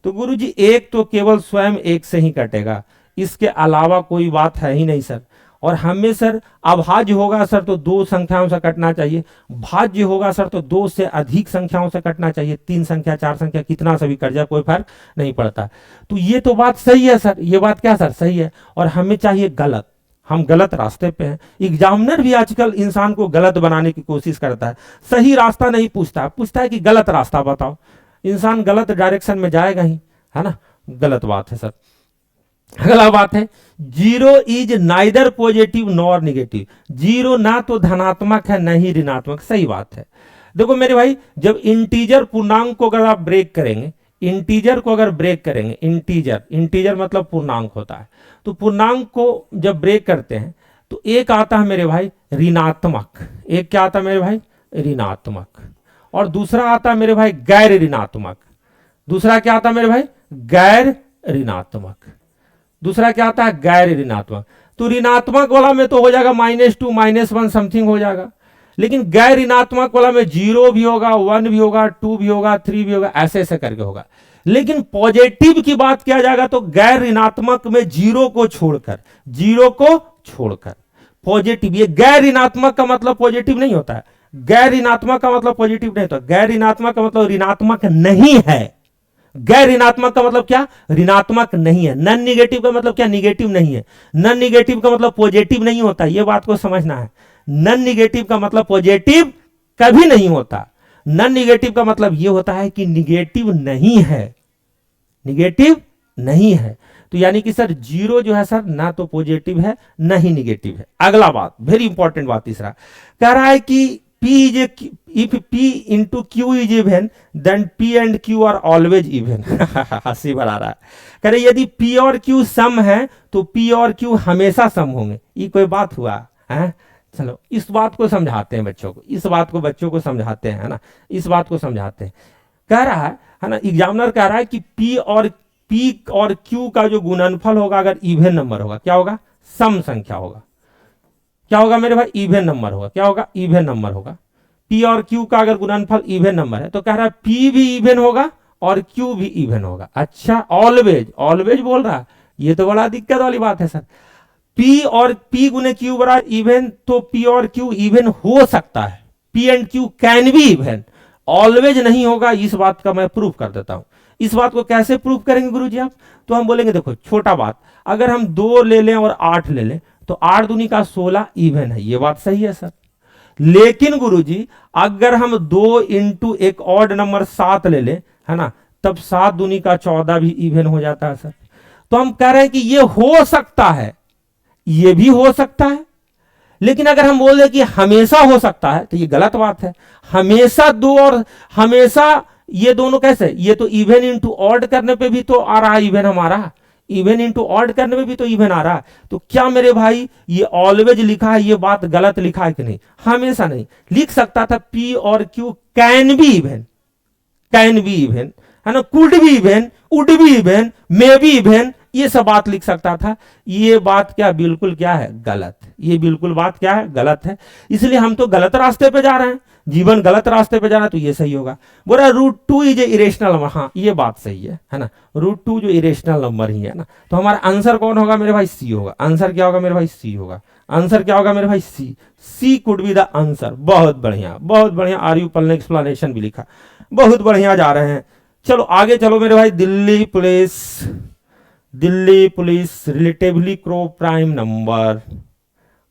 तो गुरुजी एक तो केवल स्वयं एक से ही कटेगा, इसके अलावा कोई बात है ही नहीं सर। और हमें सर अभाज्य होगा सर तो 2 संख्याओं से कटना चाहिए, भाज्य होगा सर तो 2 से अधिक संख्याओं से कटना चाहिए। 3 संख्या 4 संख्या कितना से भी कट जाए कोई फर्क नहीं पड़ता। तो ये तो बात सही है सर, ये बात क्या सर? सही है। और हमें चाहिए गलत, हम गलत रास्ते पे हैं। एग्जामिनर भी आजकल इंसान को गलत बनाने की कोशिश करता है, सही रास्ता नहीं पूछता, पूछता है कि गलत रास्ता बताओ। इंसान गलत डायरेक्शन में जाएगा ही, है ना। गलत बात है सर। अगला बात है, 0 is neither positive nor negative, 0 ना तो धनात्मक है न ही ऋणात्मक, सही बात है। देखो मेरे भाई, जब इंटीजर पूर्णांक को अगर आप ब्रेक करेंगे, इंटीजर को अगर ब्रेक करेंगे, इंटीजर, इंटीजर मतलब पूर्णांक होता है, तो पूर्णांक को जब ब्रेक करते हैं तो एक आता है मेरे भाई ऋणात्मक, एक क्या आता है मेरे भाई? ऋणात्मक। और दूसरा आता है मेरे भाई गैर ऋणात्मक। दूसरा क्या आता है मेरे भाई? गैर ऋणात्मक। दूसरा क्या आता है? गैर ऋणात्मक। तो ऋणात्मक वाला में तो हो जाएगा -2 -1 समथिंग हो जाएगा, लेकिन गैर ऋणात्मक वाला में 0 भी होगा, 1 भी होगा, 2 भी होगा, 3 भी होगा, ऐसे ऐसे करके होगा। लेकिन पॉजिटिव की बात किया जाएगा तो गैर ऋणात्मक में 0 को छोड़कर, 0 को छोड़कर पॉजिटिव। ये गैर ऋणात्मक का मतलब पॉजिटिव नहीं होता है, गैर ऋणात्मक का मतलब पॉजिटिव नहीं होता। गैर ऋणात्मक का मतलब ऋणात्मक नहीं है। गैर ऋणात्मक का मतलब क्या? ऋणात्मक नहीं है। नॉन निगेटिव का मतलब क्या? निगेटिव नहीं है। नॉन निगेटिव का मतलब पॉजिटिव नहीं होता, यह बात को समझना है। नॉन निगेटिव का मतलब पॉजिटिव कभी नहीं होता। नॉन निगेटिव का मतलब यह होता है कि निगेटिव नहीं है, निगेटिव नहीं है। तो यानी कि सर 0 जो है सर ना तो पॉजिटिव है ना ही निगेटिव है। अगला बात, वेरी इंपॉर्टेंट बात, तीसरा कह रहा है कि P is a, if P into Q is even, then P and Q are always even। हंसी बना रहा है, कह रहे यदि P और Q सम है तो P और Q हमेशा सम होंगे। ये कोई बात हुआ है? चलो इस बात को समझाते हैं बच्चों को, इस बात को बच्चों को समझाते हैं, है ना, इस बात को समझाते हैं। कह रहा है ना, एग्जामिनर कह रहा है कि P और Q का जो गुणनफल होगा अगर इवन नंबर होगा, क्या होगा? सम संख्या होगा। क्या होगा मेरे भाई? इवन नंबर होगा। क्या होगा? इवन नंबर होगा। P और Q का अगर गुणनफल इवन नंबर है तो कह रहा है P भी इवन होगा और Q भी इवन होगा। अच्छा, ऑलवेज, ऑलवेज बोल रहा है, ये तो बड़ा दिक्कत वाली बात है सर। P और P गुने Q बराबर इवन, तो P और Q इवन हो सकता है, P and Q can be even, always नहीं होगा। इस बात का मैं प्रूफ कर देता हूं। इस बात को कैसे प्रूफ करेंगे गुरुजी आप? तो हम बोलेंगे देखो छोटा बात, अगर हम 2 ले लें और 8 ले लें तो 8 दूनी का 16 इवन है, ये बात सही है सर। लेकिन गुरुजी अगर हम 2 इंटू एक ऑड नंबर 7 ले लें, है ना, तब 7 दूनी का 14 भी इवन हो जाता है सर। तो हम कह रहे हैं कि ये हो सकता है, ये भी हो सकता है, लेकिन अगर हम बोल दें कि हमेशा हो सकता है तो ये गलत बात है। हमेशा 2 और हमेशा ये दोनों कैसे, ये तो इवन इंटू ऑड करने पे भी तो आ रहा है इवन, हमारा इवन इंटू ऑड करने में भी तो इवन आ रहा है। तो क्या मेरे भाई ये ऑलवेज लिखा है, ये बात गलत लिखा है कि नहीं? हमेशा नहीं लिख सकता था। पी और Q can be even, can be even, है ना, could be even, would be even, may be even, ये सब बात लिख सकता था। ये बात क्या बिल्कुल क्या है, गलत। ये बिल्कुल बात क्या है, गलत है। इसलिए हम तो गलत रास्ते पे जा रहे हैं, जीवन गलत रास्ते पे जा रहा है, तो ये सही होगा। बोल रहा √2 इज ए इरेशनल नंबर, हाँ ये बात सही है ना, √2 जो इरेशनल नंबर ही है ना। तो हमारा आंसर कौन होगा मेरे भाई, सी होगा। आंसर क्या होगा मेरे भाई, सी होगा। आंसर क्या होगा मेरे भाई, सी। सी कुड बी द आंसर। बहुत बढ़िया, बहुत बढ़िया। आर यू पल ने एक्सप्लेनेशन भी लिखा, बहुत बढ़िया जा रहे हैं। चलो आगे चलो मेरे भाई। Delhi police relatively coprime number.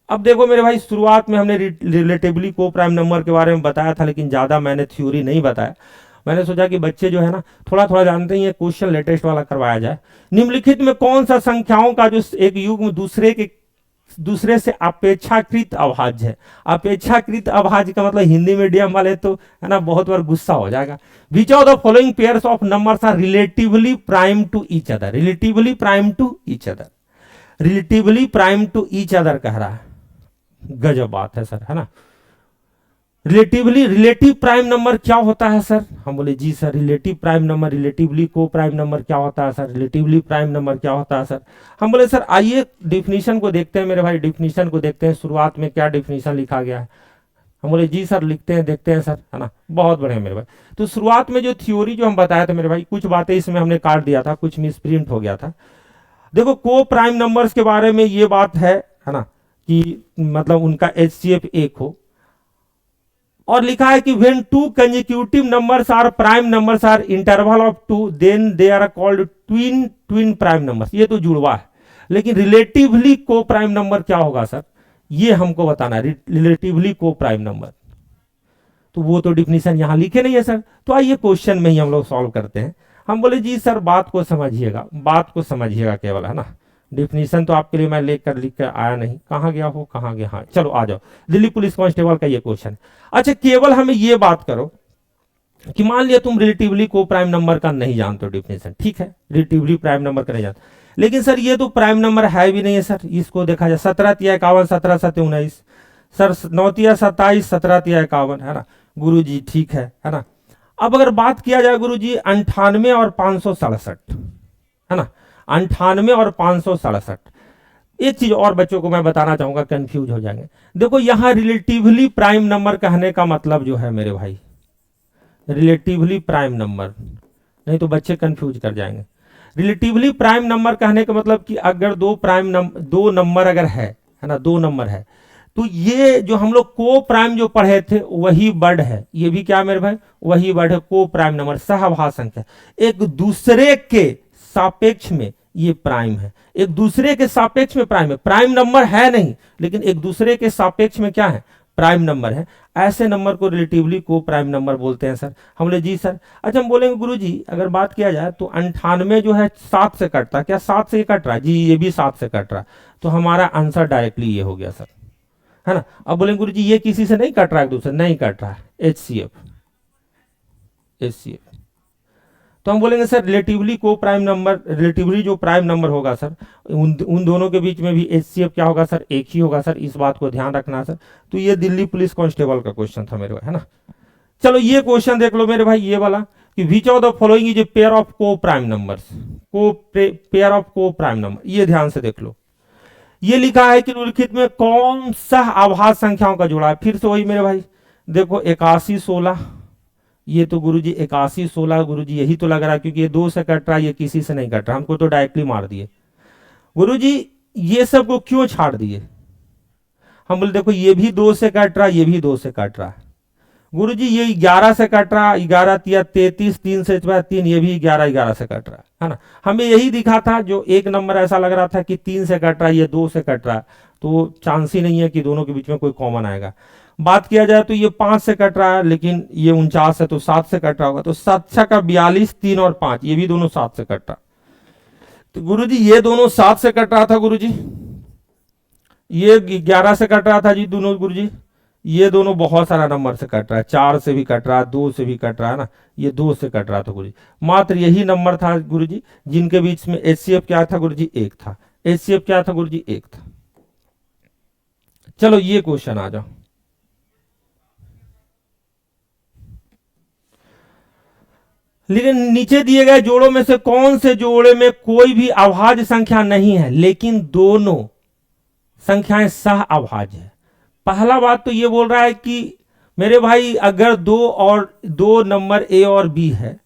अब देखो मेरे भाई, शुरुआत में हमने रिलेटिवली को प्राइम नंबर के बारे में बताया था, लेकिन ज्यादा मैंने थ्योरी नहीं बताया। मैंने सोचा कि बच्चे जो है ना थोड़ा थोड़ा जानते ही, क्वेश्चन लेटेस्ट वाला करवाया जाए। निम्नलिखित में कौन सा संख्याओं का जो एक युग्म दूसरे से अपेक्षाकृत अभाज्य है? अपेक्षाकृत अभाज्य का मतलब हिंदी मीडियम वाले तो है ना बहुत बार गुस्सा हो जाएगा। Which of the following pairs of numbers are relatively prime to each other? Relatively prime to each other, relatively prime to each other कह रहा है। गजब बात है सर, है ना। रिलेटिव प्राइम नंबर क्या होता है सर? हम बोले जी sir relative prime number, relatively coprime number क्या होता है सर? रिलेटिवली प्राइम नंबर क्या होता है सर? हम बोले सर आइए डिफिनीशन को देखते हैं मेरे भाई, डिफिनीशन को देखते हैं। शुरुआत में क्या डिफिनीशन लिखा गया है? हम बोले जी सर लिखते हैं, देखते हैं सर, है ना। बहुत बढ़िया मेरे भाई। तो शुरुआत में जो थ्योरी जो हम बताया था मेरे भाई, कुछ बातें इसमें हमने काट दिया था, कुछ मिसप्रिंट हो गया था। देखो को प्राइम नंबर्स के बारे में ये बात है ना, कि मतलब उनका HCF 1 हो, और लिखा है कि when 2 consecutive numbers are prime numbers are interval of 2 then they are called twin prime numbers. ये तो जुड़वा है, लेकिन रिलेटिवली को प्राइम नंबर क्या होगा सर, ये हमको बताना है। रिलेटिवली को प्राइम नंबर, तो वो तो डिफिनीशन यहां लिखे नहीं है सर। तो आइए क्वेश्चन में ही हम लोग सॉल्व करते हैं। हम बोले जी सर बात को समझिएगा, बात को समझिएगा केवल, है ना। डिफिनीशन तो आपके लिए मैं लिख कर आया नहीं, कहाँ गया हो, कहाँ गया। हाँ चलो आ जाओ, दिल्ली पुलिस कांस्टेबल का ये क्वेश्चन। अच्छा केवल हमें ये बात करो कि मान लिया तुम रिलेटिवली को प्राइम नंबर का नहीं जानते हो डिफिनीशन, ठीक है, रिलेटिवली प्राइम नंबर का नहीं जानते, लेकिन सर ये तो प्राइम नंबर है भी नहीं है सर। इसको देखा जाए 17 × 51, 17 × 7 = 19, सर 9 × 27, 17 × 51, है ना गुरु जी, ठीक है ना। अब अगर बात किया जाए गुरु जी 98 और 567, है ना, 98 और 567। एक चीज और बच्चों को मैं बताना चाहूंगा, कंफ्यूज हो जाएंगे। देखो यहां रिलेटिवली प्राइम नंबर कहने का मतलब जो है मेरे भाई, रिलेटिवली प्राइम नंबर, नहीं तो बच्चे कंफ्यूज कर जाएंगे। रिलेटिवली प्राइम नंबर कहने का मतलब कि अगर दो नंबर अगर है ना, 2 नंबर है, तो ये जो हम लोग को प्राइम जो पढ़े थे वही वर्ड है। ये भी क्या मेरे भाई, वही वर्ड है, को प्राइम नंबर, सहभाज्य संख्या। एक दूसरे के सापेक्ष में ये प्राइम है, एक दूसरे के सापेक्ष में प्राइम है। प्राइम नंबर है नहीं, लेकिन एक दूसरे के सापेक्ष में क्या है, प्राइम नंबर है। ऐसे नंबर को रिलेटिवली को प्राइम नंबर बोलते हैं सर। हम बोले जी सर। अच्छा हम बोलेंगे गुरुजी अगर बात किया जाए तो 98 जो है 7 से कटता है, क्या 7 से कट रहा है? जी ये भी 7 से कट रहा है, तो हमारा आंसर डायरेक्टली ये हो गया सर, है ना। अब बोलेंगे गुरुजी ये किसी से नहीं कट रहा है, एक दूसरे नहीं कट रहा है, HCF। तो हम बोलेंगे sir relatively coprime number, relatively जो प्राइम नंबर होगा सर, उन दोनों के बीच में भी HCF क्या होगा सर, एक ही होगा सर। इस बात को ध्यान रखना सर। तो ये दिल्ली पुलिस कांस्टेबल का क्वेश्चन था मेरे, है ना। चलो ये क्वेश्चन देख लो मेरे भाई, ये वाला कि विच of the following is a pair of को प्राइम नंबर्स, पेयर ऑफ को प्राइम नंबर। ये ध्यान से देख लो, ये लिखा है कि निम्नलिखित में कौन सा अभाज्य संख्याओं का जुड़ा है। फिर से वही मेरे भाई देखो 81 16, ये तो गुरुजी 81 16 गुरुजी यही तो लग रहा है, क्योंकि ये 2 से कट रहा है, ये किसी से नहीं कट रहा, हमको तो डायरेक्टली मार दिए गुरुजी। ये सब को क्यों छाड़ दिए? हम बोले देखो ये भी 2 से कट रहा है, ये भी 2 से कट रहा है गुरुजी। ये 11 से कट रहा, 11 × 33, 3 से 3, ये भी 11 11 से कट रहा है ना। हमें यही दिखा था, जो एक नंबर ऐसा लग रहा था कि 3 से कट रहा है, ये 2 से कट रहा है, तो चांस ही नहीं है कि दोनों के बीच में कोई कॉमन आएगा। बात किया जाए तो ये 5 से कट रहा है, लेकिन ये 49 है तो 7 से कट रहा होगा, तो 7 का 42, 3 और 5, ये भी दोनों 7 से कट रहा। तो गुरुजी ये दोनों 7 से कट रहा था गुरुजी, ये 11 से कट रहा था जी दोनों गुरुजी, ये दोनों बहुत सारा नंबर से कट रहा है, 4 से भी कट रहा है, 2 से भी कट रहा है ना, ये 2 से कट रहा था गुरुजी। मात्र यही नंबर था गुरुजी जिनके बीच में HCF क्या था गुरुजी, 1 था। HCF क्या था गुरुजी, 1 था। चलो ये क्वेश्चन आ जाओ। लेकिन नीचे दिए गए जोड़ों में से कौन से जोड़े में कोई भी अभाज्य संख्या नहीं है लेकिन दोनों संख्याएं सह अभाज्य है। पहला बात तो ये बोल रहा है कि मेरे भाई अगर दो नंबर A और B है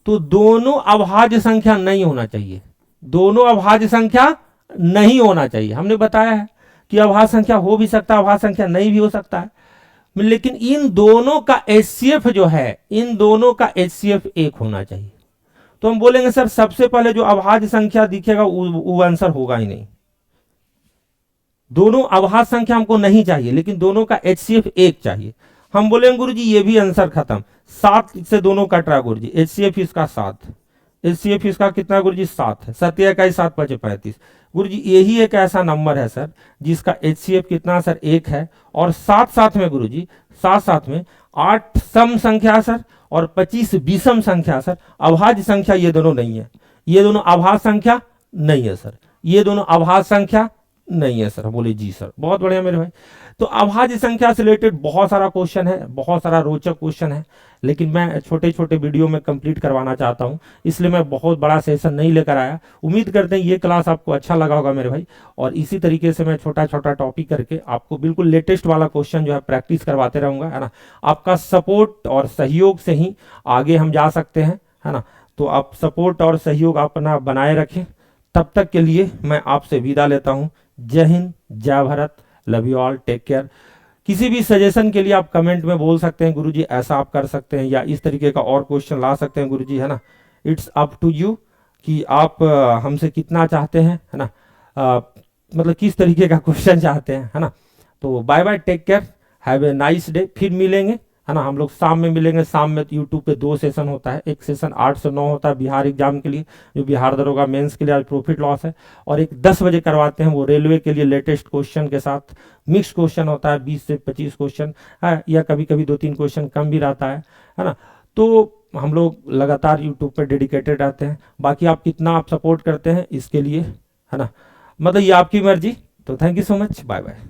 तो दोनों अभाज्य संख्या नहीं होना चाहिए, दोनों अभाज्य संख्या नहीं होना चाहिए। हमने बताया है कि अभाज्य संख्या हो भी सकता है, अभाज्य संख्या नहीं भी हो सकता है, लेकिन इन दोनों का HCF जो है, इन दोनों का HCF 1 होना चाहिए। तो हम बोलेंगे सर सबसे पहले जो अभाज्य संख्या दिखेगा वो आंसर होगा ही नहीं, दोनों अभाज्य संख्या हमको नहीं चाहिए लेकिन दोनों का HCF 1 चाहिए। हम बोलेंगे गुरुजी ये भी आंसर खत्म, 7 से दोनों कट रहा गुरुजी, HCF इसका 7, HCF इसका कितना गुरुजी, 7 है, 7 इकाई 7 5 35। गुरुजी यही एक ऐसा नंबर है सर जिसका HCF कितना सर, 1 है, और साथ साथ में गुरुजी साथ साथ में 8 सम संख्या सर और 25 विषम संख्या सर, अभाज्य संख्या ये दोनों नहीं है, ये दोनों अभाज्य संख्या नहीं है सर, ये दोनों अभाज्य संख्या नहीं है सर। बोले जी सर, बहुत बढ़िया मेरे भाई। तो अभाज्य संख्या से रिलेटेड बहुत सारा क्वेश्चन है, बहुत सारा रोचक क्वेश्चन है, लेकिन मैं छोटे छोटे वीडियो में कंप्लीट करवाना चाहता हूं, इसलिए मैं बहुत बड़ा सेशन नहीं लेकर आया। उम्मीद करते हैं ये क्लास आपको अच्छा लगा होगा मेरे भाई, और इसी तरीके से मैं छोटा छोटा टॉपिक करके आपको बिल्कुल लेटेस्ट वाला क्वेश्चन जो है प्रैक्टिस करवाते रहूंगा, है ना। आपका सपोर्ट और सहयोग से ही आगे हम जा सकते हैं, है ना। तो आप सपोर्ट और सहयोग अपना बनाए रखें। तब तक के लिए मैं आपसे विदा लेता हूं। जय हिंद, जय Bharat, love you all, take care. किसी भी सजेशन के लिए आप कमेंट में बोल सकते हैं गुरुजी ऐसा आप कर सकते हैं या इस तरीके का और क्वेश्चन ला सकते हैं गुरुजी, है ना। इट्स अप टू यू कि आप हमसे कितना चाहते हैं, है ना, मतलब किस तरीके का क्वेश्चन चाहते हैं, है ना। तो bye bye, take care, have a nice day. फिर मिलेंगे, है ना, हम लोग शाम में मिलेंगे। शाम में यूट्यूब पे 2 सेशन होता है, एक सेशन 8 से 9 होता है बिहार एग्जाम के लिए, जो बिहार दरोगा मेंस के लिए आज प्रॉफिट लॉस है, और एक 10 बजे करवाते हैं वो रेलवे के लिए लेटेस्ट क्वेश्चन के साथ। मिक्स क्वेश्चन होता है, 20 से 25 क्वेश्चन है, या कभी कभी 2-3 क्वेश्चन कम भी रहता है ना। तो हम लोग लगातार यूट्यूब पर डेडिकेटेड रहते हैं। बाकी आप कितना आप सपोर्ट करते हैं इसके लिए, है ना, मतलब ये आपकी मर्जी। तो thank you so much, bye bye.